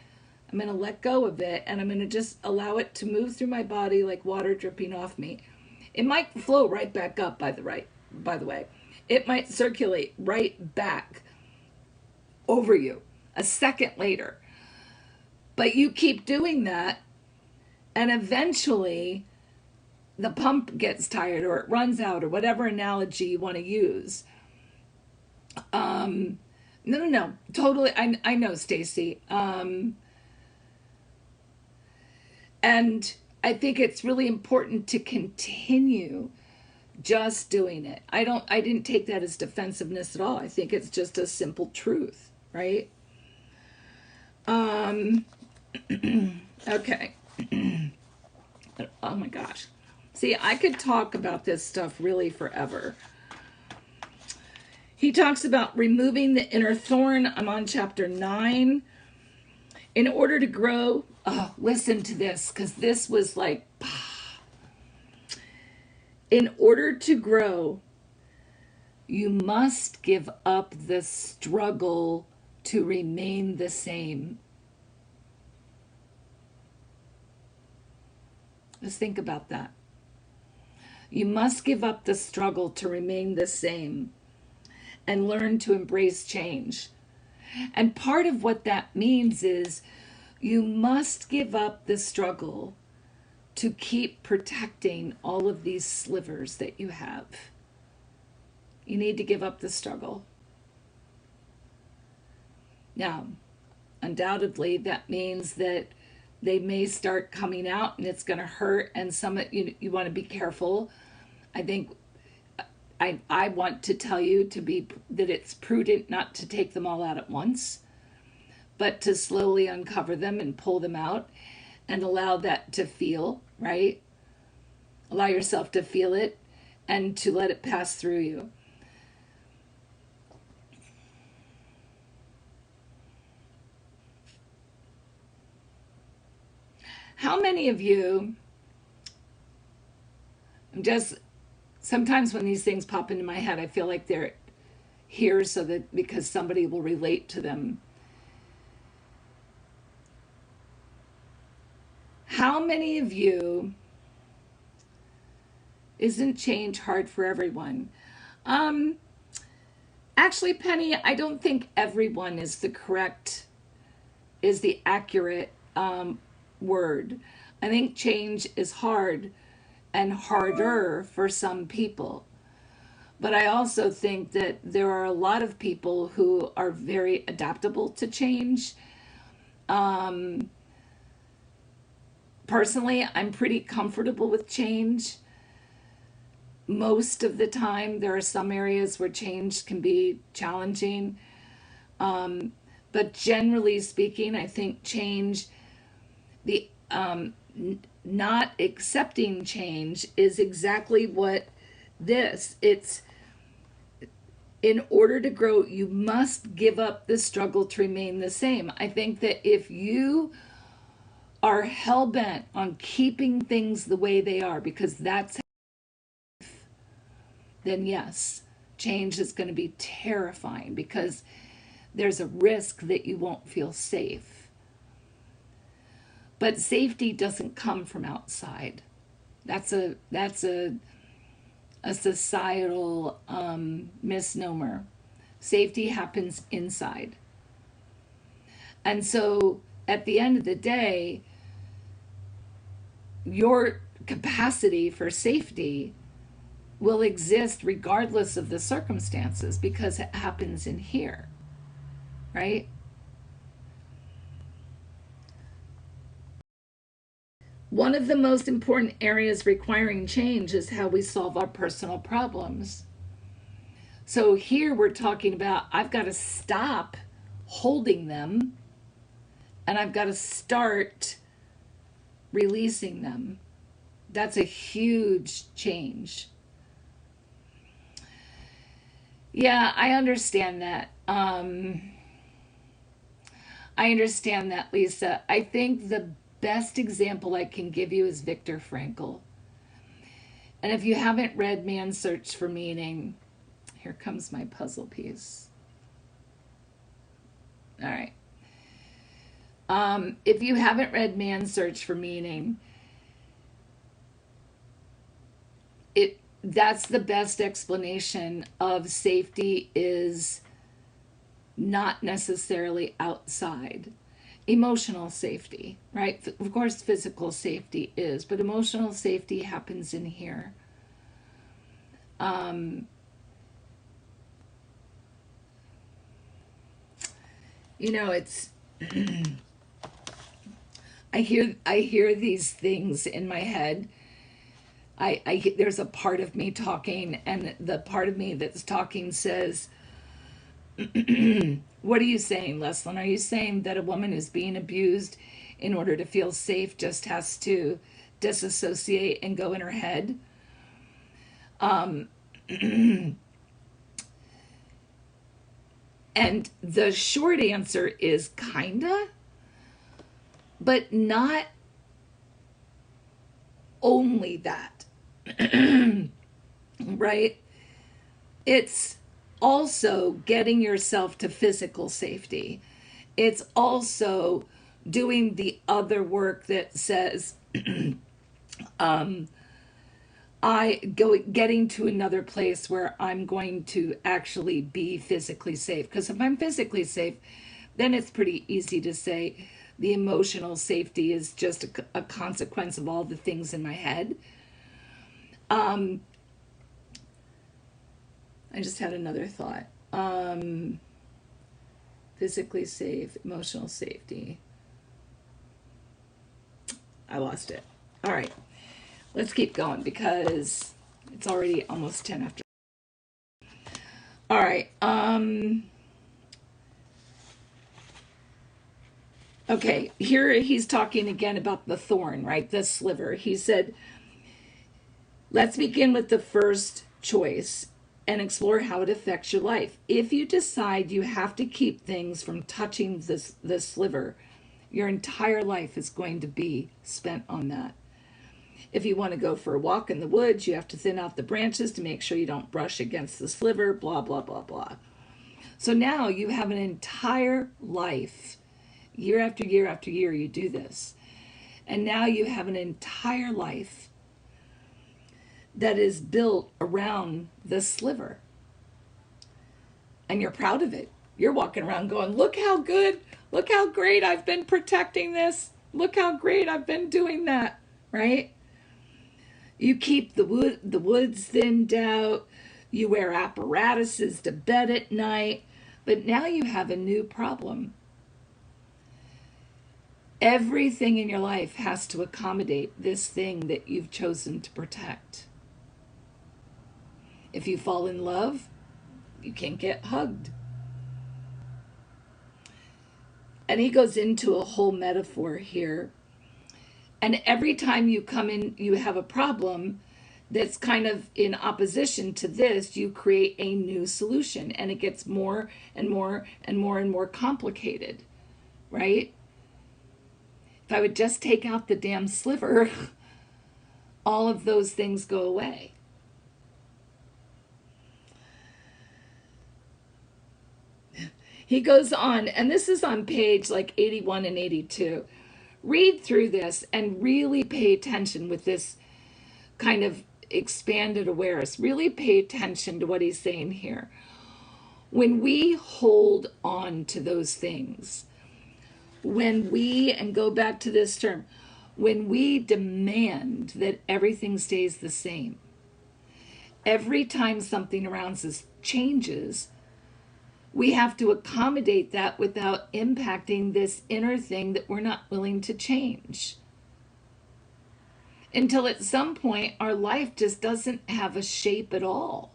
let go of it, and I'm going to just allow it to move through my body like water dripping off me. It might flow right back up, by the way. It might circulate right back over you a second later. But you keep doing that, and eventually the pump gets tired, or it runs out, or whatever analogy you want to use. No. Totally. I know, Stacy. And I think it's really important to continue just doing it. I didn't take that as defensive at all. I think it's just a simple truth, right? Okay. Oh my gosh. See, I could talk about this stuff really forever. He talks about removing the inner thorn. I'm on chapter 9. In order to grow, listen to this, because this was like, in order to grow, you must give up the struggle to remain the same. Let's think about that. You must give up the struggle to remain the same and learn to embrace change. And part of what that means is you must give up the struggle to keep protecting all of these slivers that you have. You need to give up the struggle. Now, undoubtedly, that means that they may start coming out and it's going to hurt, and some you want to be careful. I think I want to tell you that it's prudent not to take them all out at once, but to slowly uncover them and pull them out and allow that to feel, right? Allow yourself to feel it and to let it pass through you. How many of you, sometimes when these things pop into my head, I feel like they're here because somebody will relate to them. How many of you, isn't change hard for everyone? Actually, Penny, I don't think everyone is the accurate word. I think change is hard and harder for some people. But I also think that there are a lot of people who are very adaptable to change. Um, Personally, I'm pretty comfortable with change. Most of the time, there are some areas where change can be challenging. Um, but generally speaking, I think change, the not accepting change is exactly what it's in order to grow, you must give up the struggle to remain the same. I think that if you are hell bent on keeping things the way they are, because that's, then yes, change is going to be terrifying because there's a risk that you won't feel safe. But safety doesn't come from outside. That's a societal misnomer. Safety happens inside. And so at the end of the day, your capacity for safety will exist regardless of the circumstances because it happens in here, right? One of the most important areas requiring change is how we solve our personal problems. So here we're talking about I've got to stop holding them and I've got to start releasing them. That's a huge change. Yeah, I understand that. I understand that, Lisa. I think the best example I can give you is Viktor Frankl. And if you haven't read Man's Search for Meaning, here comes my puzzle piece. All right. If you haven't read Man's Search for Meaning, that's the best explanation of safety is not necessarily outside. Emotional safety, right? Of course, physical safety is, but emotional safety happens in here. Um, it's I hear these things in my head. There's a part of me talking, and the part of me that's talking says, "What are you saying, Leslin? Are you saying that a woman who's being abused, in order to feel safe, just has to disassociate and go in her head?" Um, and the short answer is kinda, but not only that, right? It's also getting yourself to physical safety. It's also doing the other work that says, um, getting to another place where I'm going to actually be physically safe. Because if I'm physically safe, then it's pretty easy to say the emotional safety is just a consequence of all the things in my head. Um, I just had another thought. Physically safe, emotional safety. I lost it. All right, let's keep going because it's already almost 10 after. All right. Okay, here he's talking again about the thorn, right? The sliver. He said, let's begin with the first choice and explore how it affects your life. If you decide you have to keep things from touching this sliver, your entire life is going to be spent on that. If you want to go for a walk in the woods, you have to thin out the branches to make sure you don't brush against the sliver, blah, blah, blah, blah. So now you have an entire life. Year after year after year, you do this. And now you have an entire life that is built around the sliver. and you're proud of it. You're walking around going, look how good, look how great I've been protecting this. Look how great I've been doing that, right? You keep the woods thinned out. You wear apparatuses to bed at night. But now you have a new problem. Everything in your life has to accommodate this thing that you've chosen to protect. If you fall in love, you can't get hugged. And he goes into a whole metaphor here. And every time you come in, you have a problem that's kind of in opposition to this, you create a new solution. And it gets more and more and more and more complicated, right? If I would just take out the damn sliver, all of those things go away. He goes on, and this is on page like 81 and 82. Read through this and really pay attention with this kind of expanded awareness. Really pay attention to what he's saying here. When we hold on to those things, when we, and go back to this term, when we demand that everything stays the same, every time something around us changes, we have to accommodate that without impacting this inner thing that we're not willing to change. Until at some point, our life just doesn't have a shape at all.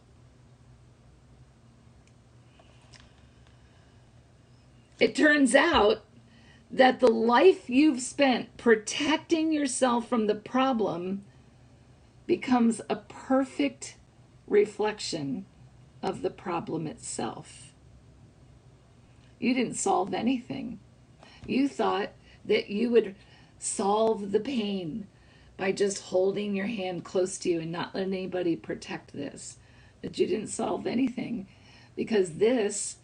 It turns out that the life you've spent protecting yourself from the problem becomes a perfect reflection of the problem itself. You didn't solve anything. You thought that you would solve the pain by just holding your hand close to you and not letting anybody protect this. But you didn't solve anything, because this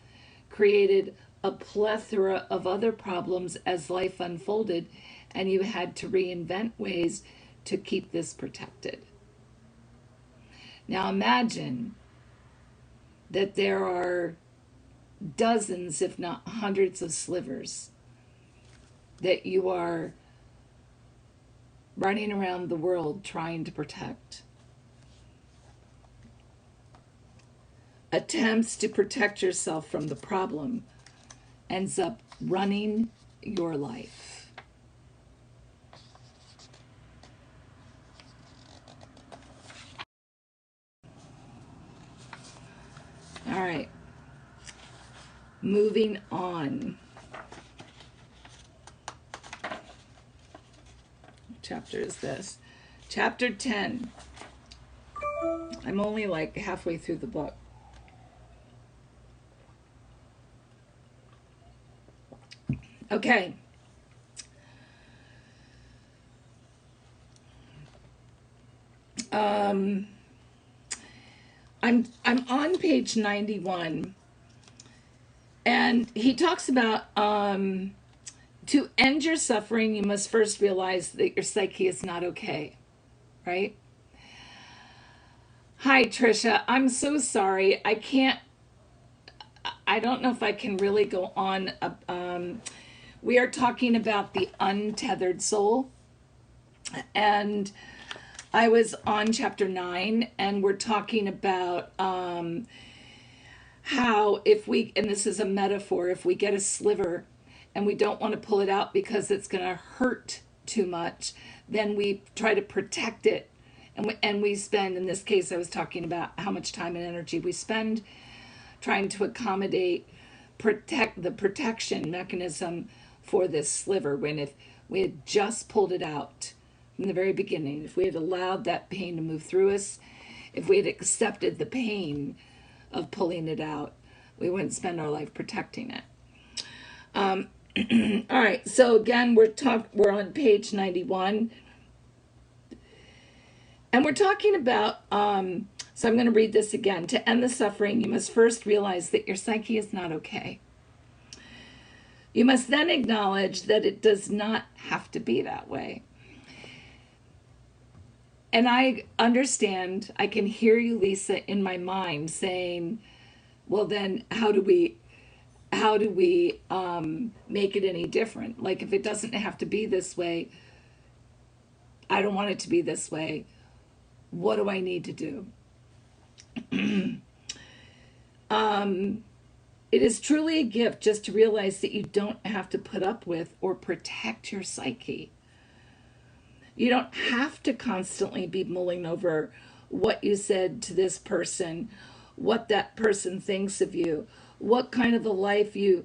created a plethora of other problems as life unfolded, and you had to reinvent ways to keep this protected. Now imagine that there are dozens, if not hundreds, of slivers that you are running around the world trying to protect. Attempts to protect yourself from the problem ends up running your life. All right. Moving on. What chapter is this? Chapter 10. I'm only like halfway through the book. Okay. I'm on page 91. And he talks about to end your suffering, you must first realize that your psyche is not okay, right? Hi, Trisha. I'm so sorry. I don't know if I can really go on. We are talking about the untethered soul. And I was on chapter 9, and we're talking about how if we, and this is a metaphor, if we get a sliver and we don't want to pull it out because it's going to hurt too much, then we try to protect it. And we spend, in this case, I was talking about how much time and energy we spend trying to accommodate, protect the protection mechanism for this sliver, when if we had just pulled it out from the very beginning, if we had allowed that pain to move through us, if we had accepted the pain of pulling it out, we wouldn't spend our life protecting it. All right, so again, we're on page 91, and we're talking about, so I'm going to read this again. To end the suffering, you must first realize that your psyche is not okay. You must then acknowledge that it does not have to be that way. And I understand, I can hear you, Lisa, in my mind saying, Well, then how do we make it any different? Like, if it doesn't have to be this way, I don't want it to be this way. What do I need to do? It is truly a gift just to realize that you don't have to put up with or protect your psyche. You don't have to constantly be mulling over what you said to this person, what that person thinks of you, what kind of a life you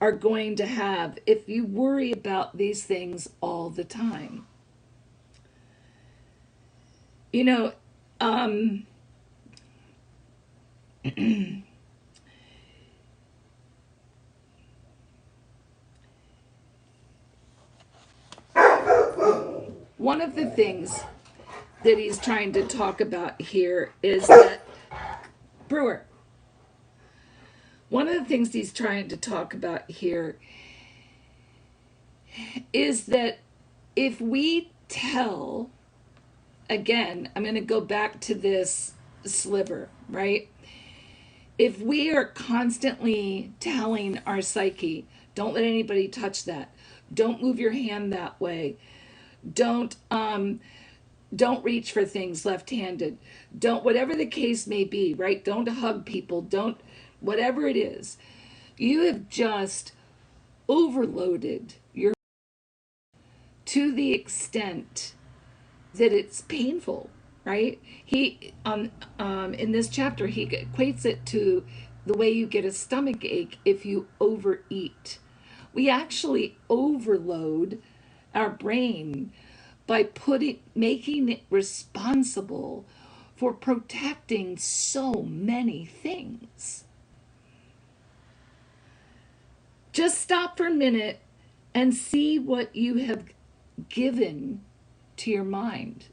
are going to have if you worry about these things all the time. You know, one of the things that he's trying to talk about here is that, Brewer, one of the things he's trying to talk about here is that if we tell, again, I'm going to go back to this sliver, right? If we are constantly telling our psyche, don't let anybody touch that, don't move your hand that way, don't reach for things left-handed, don't, whatever the case may be, right? Don't hug people, don't, whatever it is, you have just overloaded your to the extent that it's painful, right? He in this chapter he equates it to the way you get a stomach ache if you overeat. We actually overload our brain by making it responsible for protecting so many things. Just stop for a minute and see what you have given to your mind,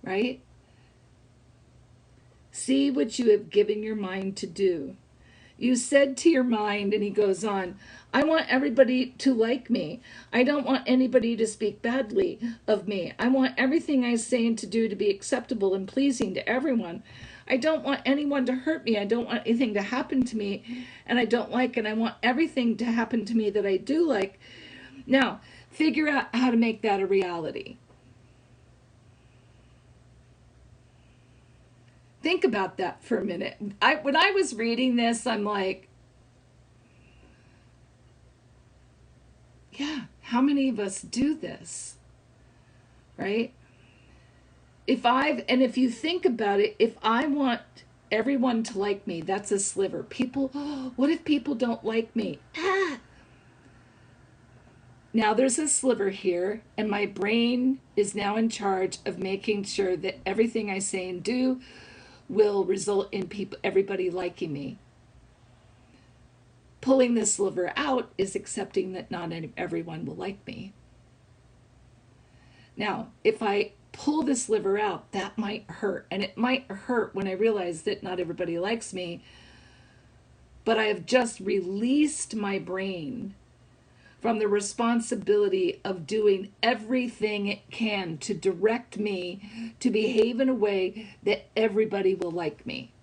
right? See what you have given your mind to do. You said to your mind, and he goes on, I want everybody to like me. I don't want anybody to speak badly of me. I want everything I say and to do to be acceptable and pleasing to everyone. I don't want anyone to hurt me. I don't want anything to happen to me and I don't like, and I want everything to happen to me that I do like. Now, figure out how to make that a reality. Think about that for a minute. When I was reading this, I'm like, yeah, how many of us do this, right? If you think about it, if I want everyone to like me, that's a sliver. People, what if people don't like me? Now there's a sliver here, and my brain is now in charge of making sure that everything I say and do will result in everybody liking me. Pulling this sliver out is accepting that not everyone will like me. Now, if I pull this liver out, that might hurt. And it might hurt when I realize that not everybody likes me. But I have just released my brain from the responsibility of doing everything it can to direct me to behave in a way that everybody will like me.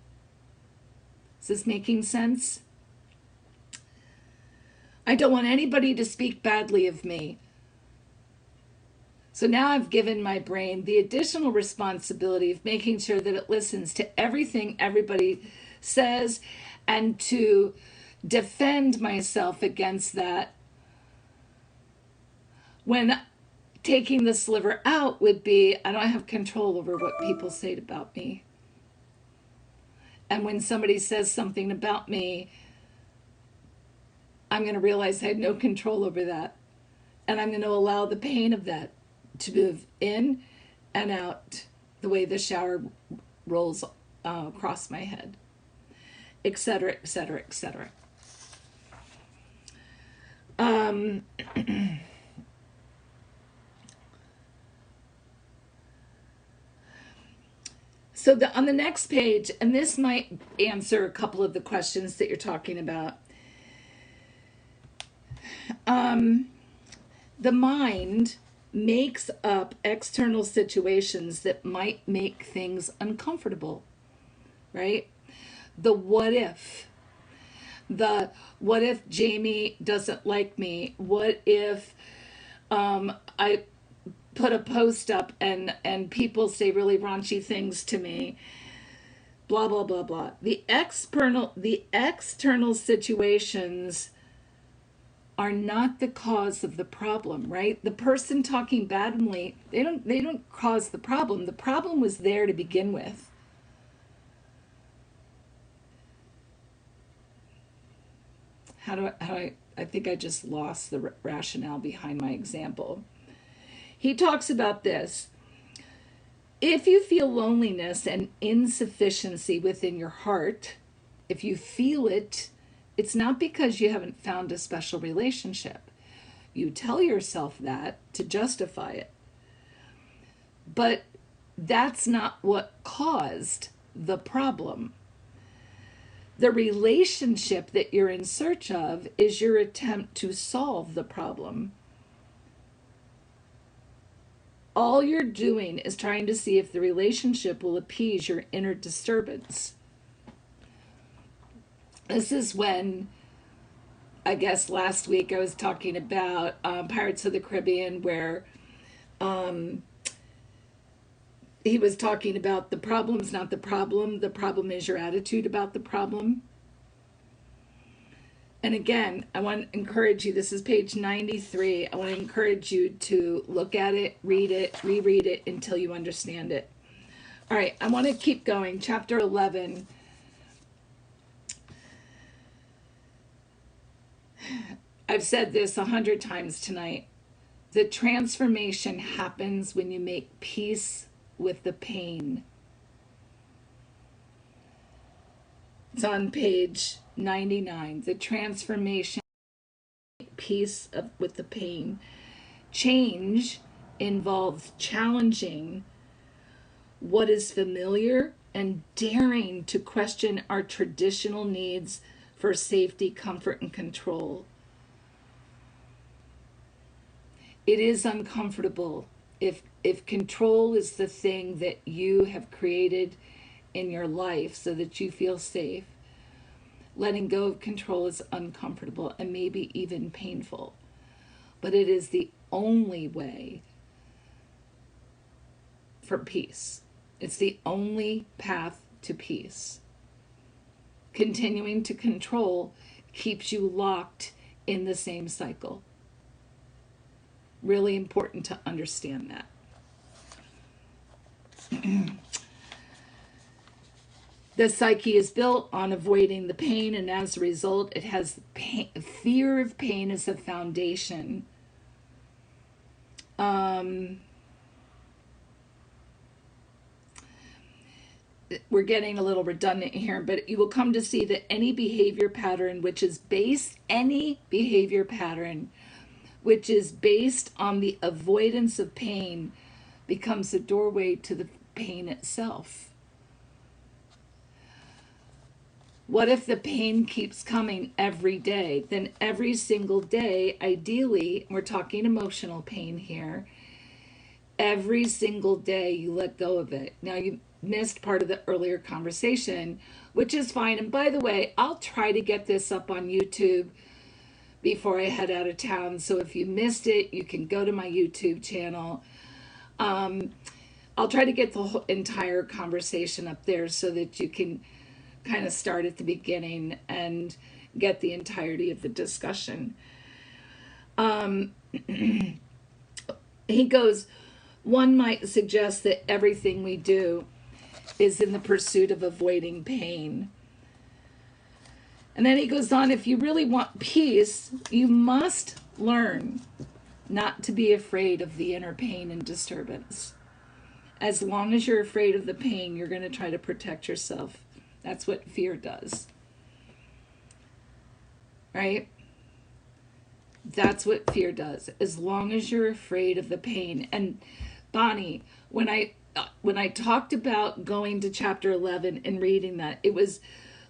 Is this making sense? I don't want anybody to speak badly of me. So now I've given my brain the additional responsibility of making sure that it listens to everything everybody says and to defend myself against that. When taking the sliver out would be, I don't have control over what people say about me. And when somebody says something about me, I'm going to realize I had no control over that. And I'm going to allow the pain of that to move in and out the way the shower rolls across my head, etc., etc., etc. So on the next page, and this might answer a couple of the questions that you're talking about. The mind makes up external situations that might make things uncomfortable, right? the what if. The what if Jamie doesn't like me? What if I put a post up and people say really raunchy things to me? Blah blah blah blah. The external situations are not the cause of the problem, right? The person talking badly, they don't cause the problem. The problem was there to begin with. I think I just lost the rationale behind my example. He talks about this. If you feel loneliness and insufficiency within your heart, if you feel it, it's not because you haven't found a special relationship. You tell yourself that to justify it. But that's not what caused the problem. The relationship that you're in search of is your attempt to solve the problem. All you're doing is trying to see if the relationship will appease your inner disturbance. This is when, I guess last week I was talking about Pirates of the Caribbean, where he was talking about the problem's not the problem is your attitude about the problem. And again, I want to encourage you, this is page 93. I want to encourage you to look at it, read it, reread it until you understand it. All right, I want to keep going. Chapter 11. I've said this 100 times tonight. The transformation happens when you make peace with the pain. It's on page 99. The transformation, peace with the pain. Change involves challenging what is familiar and daring to question our traditional needs for safety, comfort, and control. It is uncomfortable if control is the thing that you have created in your life so that you feel safe. Letting go of control is uncomfortable and maybe even painful, but it is the only way for peace. It's the only path to peace. Continuing to control keeps you locked in the same cycle. Really important to understand that. The psyche is built on avoiding the pain, and as a result, it has fear of pain as a foundation. We're getting a little redundant here, but you will come to see that any behavior pattern which is based on the avoidance of pain becomes a doorway to the pain itself. What if the pain keeps coming every day? Then every single day, ideally, we're talking emotional pain here, every single day you let go of it. Now, you missed part of the earlier conversation, which is fine. And by the way, I'll try to get this up on YouTube before I head out of town. So if you missed it, you can go to my YouTube channel. I'll try to get the whole entire conversation up there so that you can kind of start at the beginning and get the entirety of the discussion. He goes, one might suggest that everything we do is in the pursuit of avoiding pain. And then he goes on, if you really want peace, you must learn not to be afraid of the inner pain and disturbance. As long as you're afraid of the pain, you're going to try to protect yourself. That's what fear does. Right? That's what fear does. As long as you're afraid of the pain. And Bonnie, when I talked about going to chapter 11 and reading that, it was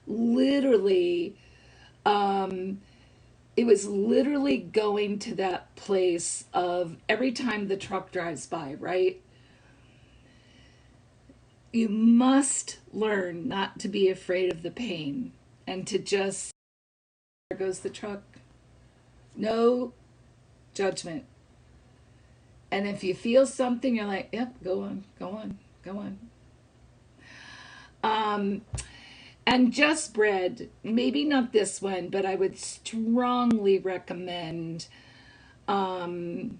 literally going to that place of every time the truck drives by, right? You must learn not to be afraid of the pain and to just, there goes the truck. No judgment. And if you feel something, you're like, yep, go on, go on, go on. And Just Bread, maybe not this one, but I would strongly recommend, Lordy,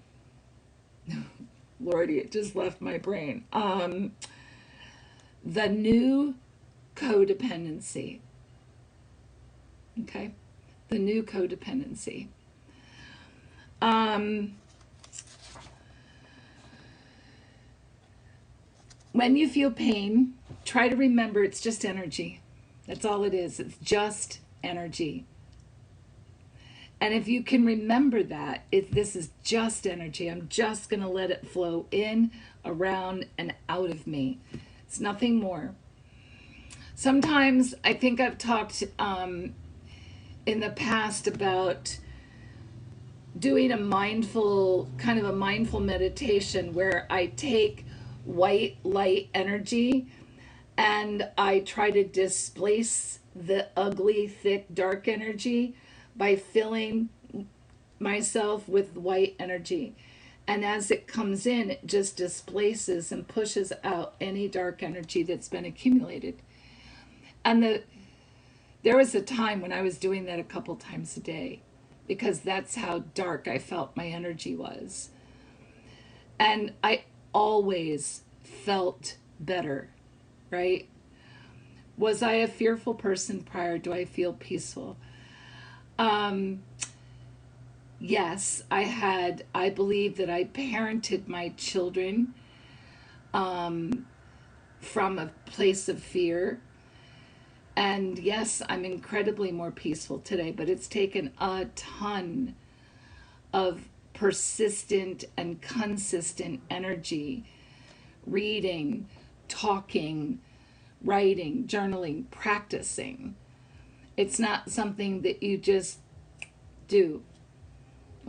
it just left my brain. The New Codependency. Okay? The New Codependency. When you feel pain, try to remember it's just energy. That's all it is. It's just energy. And if you can remember that, this is just energy. I'm just going to let it flow in, around, and out of me. It's nothing more. Sometimes I think I've talked in the past about doing a mindful meditation where I take white light energy and I try to displace the ugly, thick, dark energy by filling myself with white energy. And as it comes in, it just displaces and pushes out any dark energy that's been accumulated. And there was a time when I was doing that a couple times a day because that's how dark I felt my energy was. And I always felt better, right? Was I a fearful person prior? Do I feel peaceful? Yes, I believe that I parented my children from a place of fear. And yes, I'm incredibly more peaceful today, but it's taken a ton of persistent and consistent energy, reading, talking, writing, journaling, practicing. It's not something that you just do,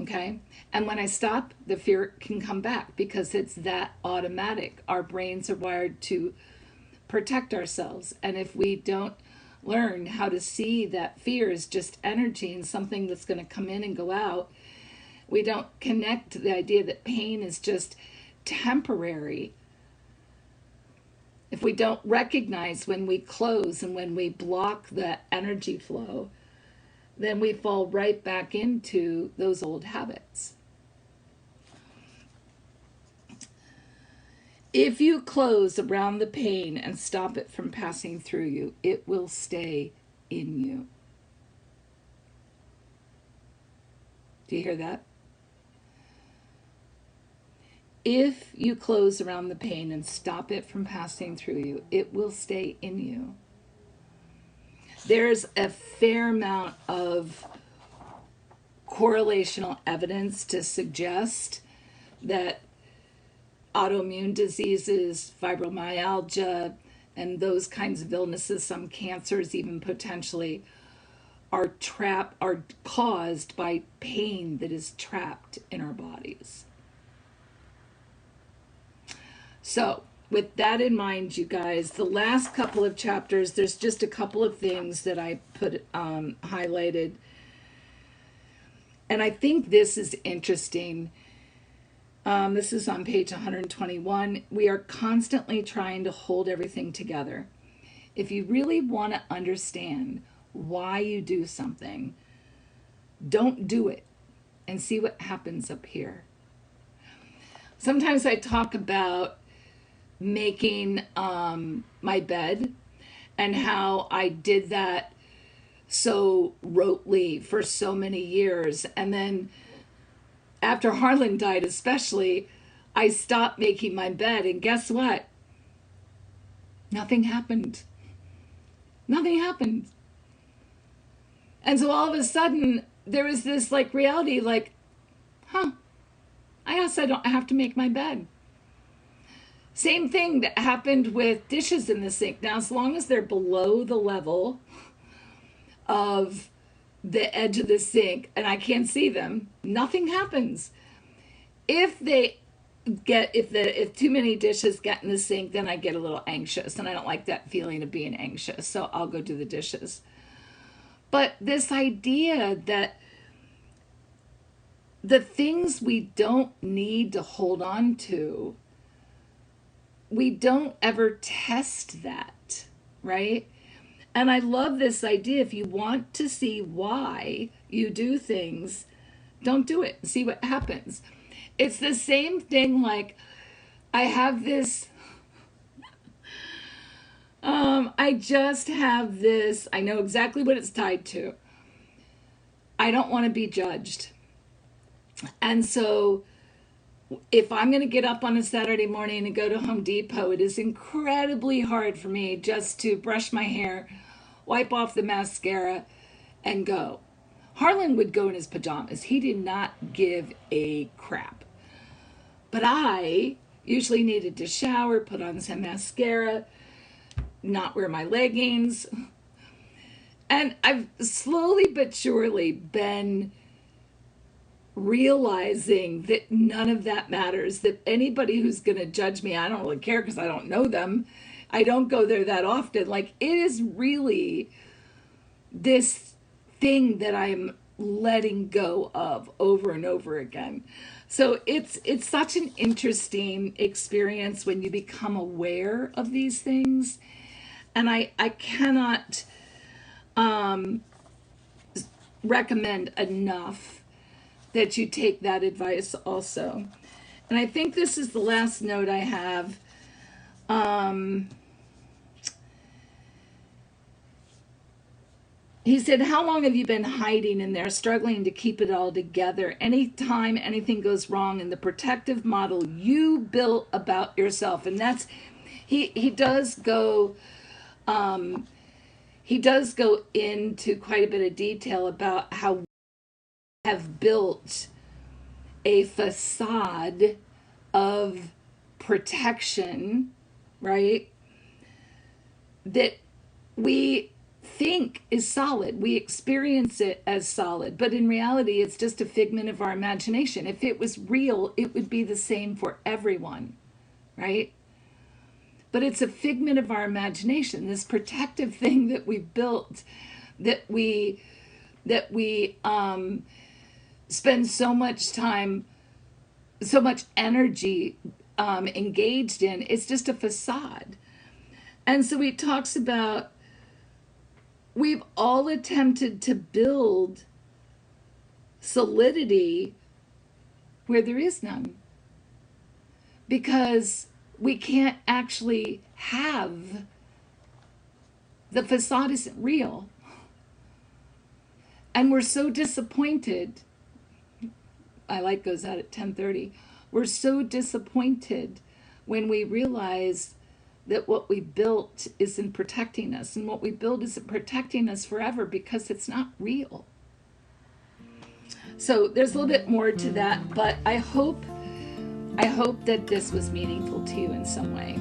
okay? And when I stop, the fear can come back because it's that automatic. Our brains are wired to protect ourselves. And if we don't learn how to see that fear is just energy and something that's going to come in and go out, we don't connect to the idea that pain is just temporary. If we don't recognize when we close and when we block the energy flow, then we fall right back into those old habits. If you close around the pain and stop it from passing through you, it will stay in you. Do you hear that? If you close around the pain and stop it from passing through you, it will stay in you. There's a fair amount of correlational evidence to suggest that autoimmune diseases, fibromyalgia, and those kinds of illnesses, some cancers even potentially, are caused by pain that is trapped in our bodies. So, with that in mind, you guys, the last couple of chapters, there's just a couple of things that I put highlighted. And I think this is interesting. This is on page 121. We are constantly trying to hold everything together. If you really want to understand why you do something, don't do it and see what happens up here. Sometimes I talk about making my bed and how I did that so rotely for so many years. And then after Harlan died especially, I stopped making my bed, and guess what? Nothing happened. Nothing happened. And so all of a sudden, there was this like reality like, I guess I don't have to make my bed. Same thing that happened with dishes in the sink. Now, as long as they're below the level of the edge of the sink and I can't see them, nothing happens. If they if too many dishes get in the sink, then I get a little anxious, and I don't like that feeling of being anxious, so I'll go do the dishes. But this idea that the things we don't need to hold on to, we don't ever test that, right? And I love this idea. If you want to see why you do things, don't do it. See what happens. It's the same thing like I have this, I just have this, I know exactly what it's tied to. I don't want to be judged. And so if I'm going to get up on a Saturday morning and go to Home Depot, it is incredibly hard for me just to brush my hair, wipe off the mascara, and go. Harlan would go in his pajamas. He did not give a crap. But I usually needed to shower, put on some mascara, not wear my leggings. And I've slowly but surely been realizing that none of that matters, that anybody who's going to judge me, I don't really care because I don't know them. I don't go there that often. Like, it is really this thing that I'm letting go of over and over again. So it's such an interesting experience when you become aware of these things. And I cannot recommend enough that you take that advice also. And I think this is the last note I have. He said, how long have you been hiding in there, struggling to keep it all together? Anytime anything goes wrong in the protective model you built about yourself. And that's, he does go into quite a bit of detail about how we have built a facade of protection, right? That we think is solid. We experience it as solid, but in reality, it's just a figment of our imagination. If it was real, it would be the same for everyone, right? But it's a figment of our imagination, this protective thing that we built, that we spend so much time, so much energy engaged in. It's just a facade. And so he talks about, we've all attempted to build solidity where there is none, because we can't actually have, the facade isn't real. And we're so disappointed. My light goes out at 10:30. We're so disappointed when we realize that what we built isn't protecting us, and what we build isn't protecting us forever because it's not real. So there's a little bit more to that, but I hope that this was meaningful to you in some way.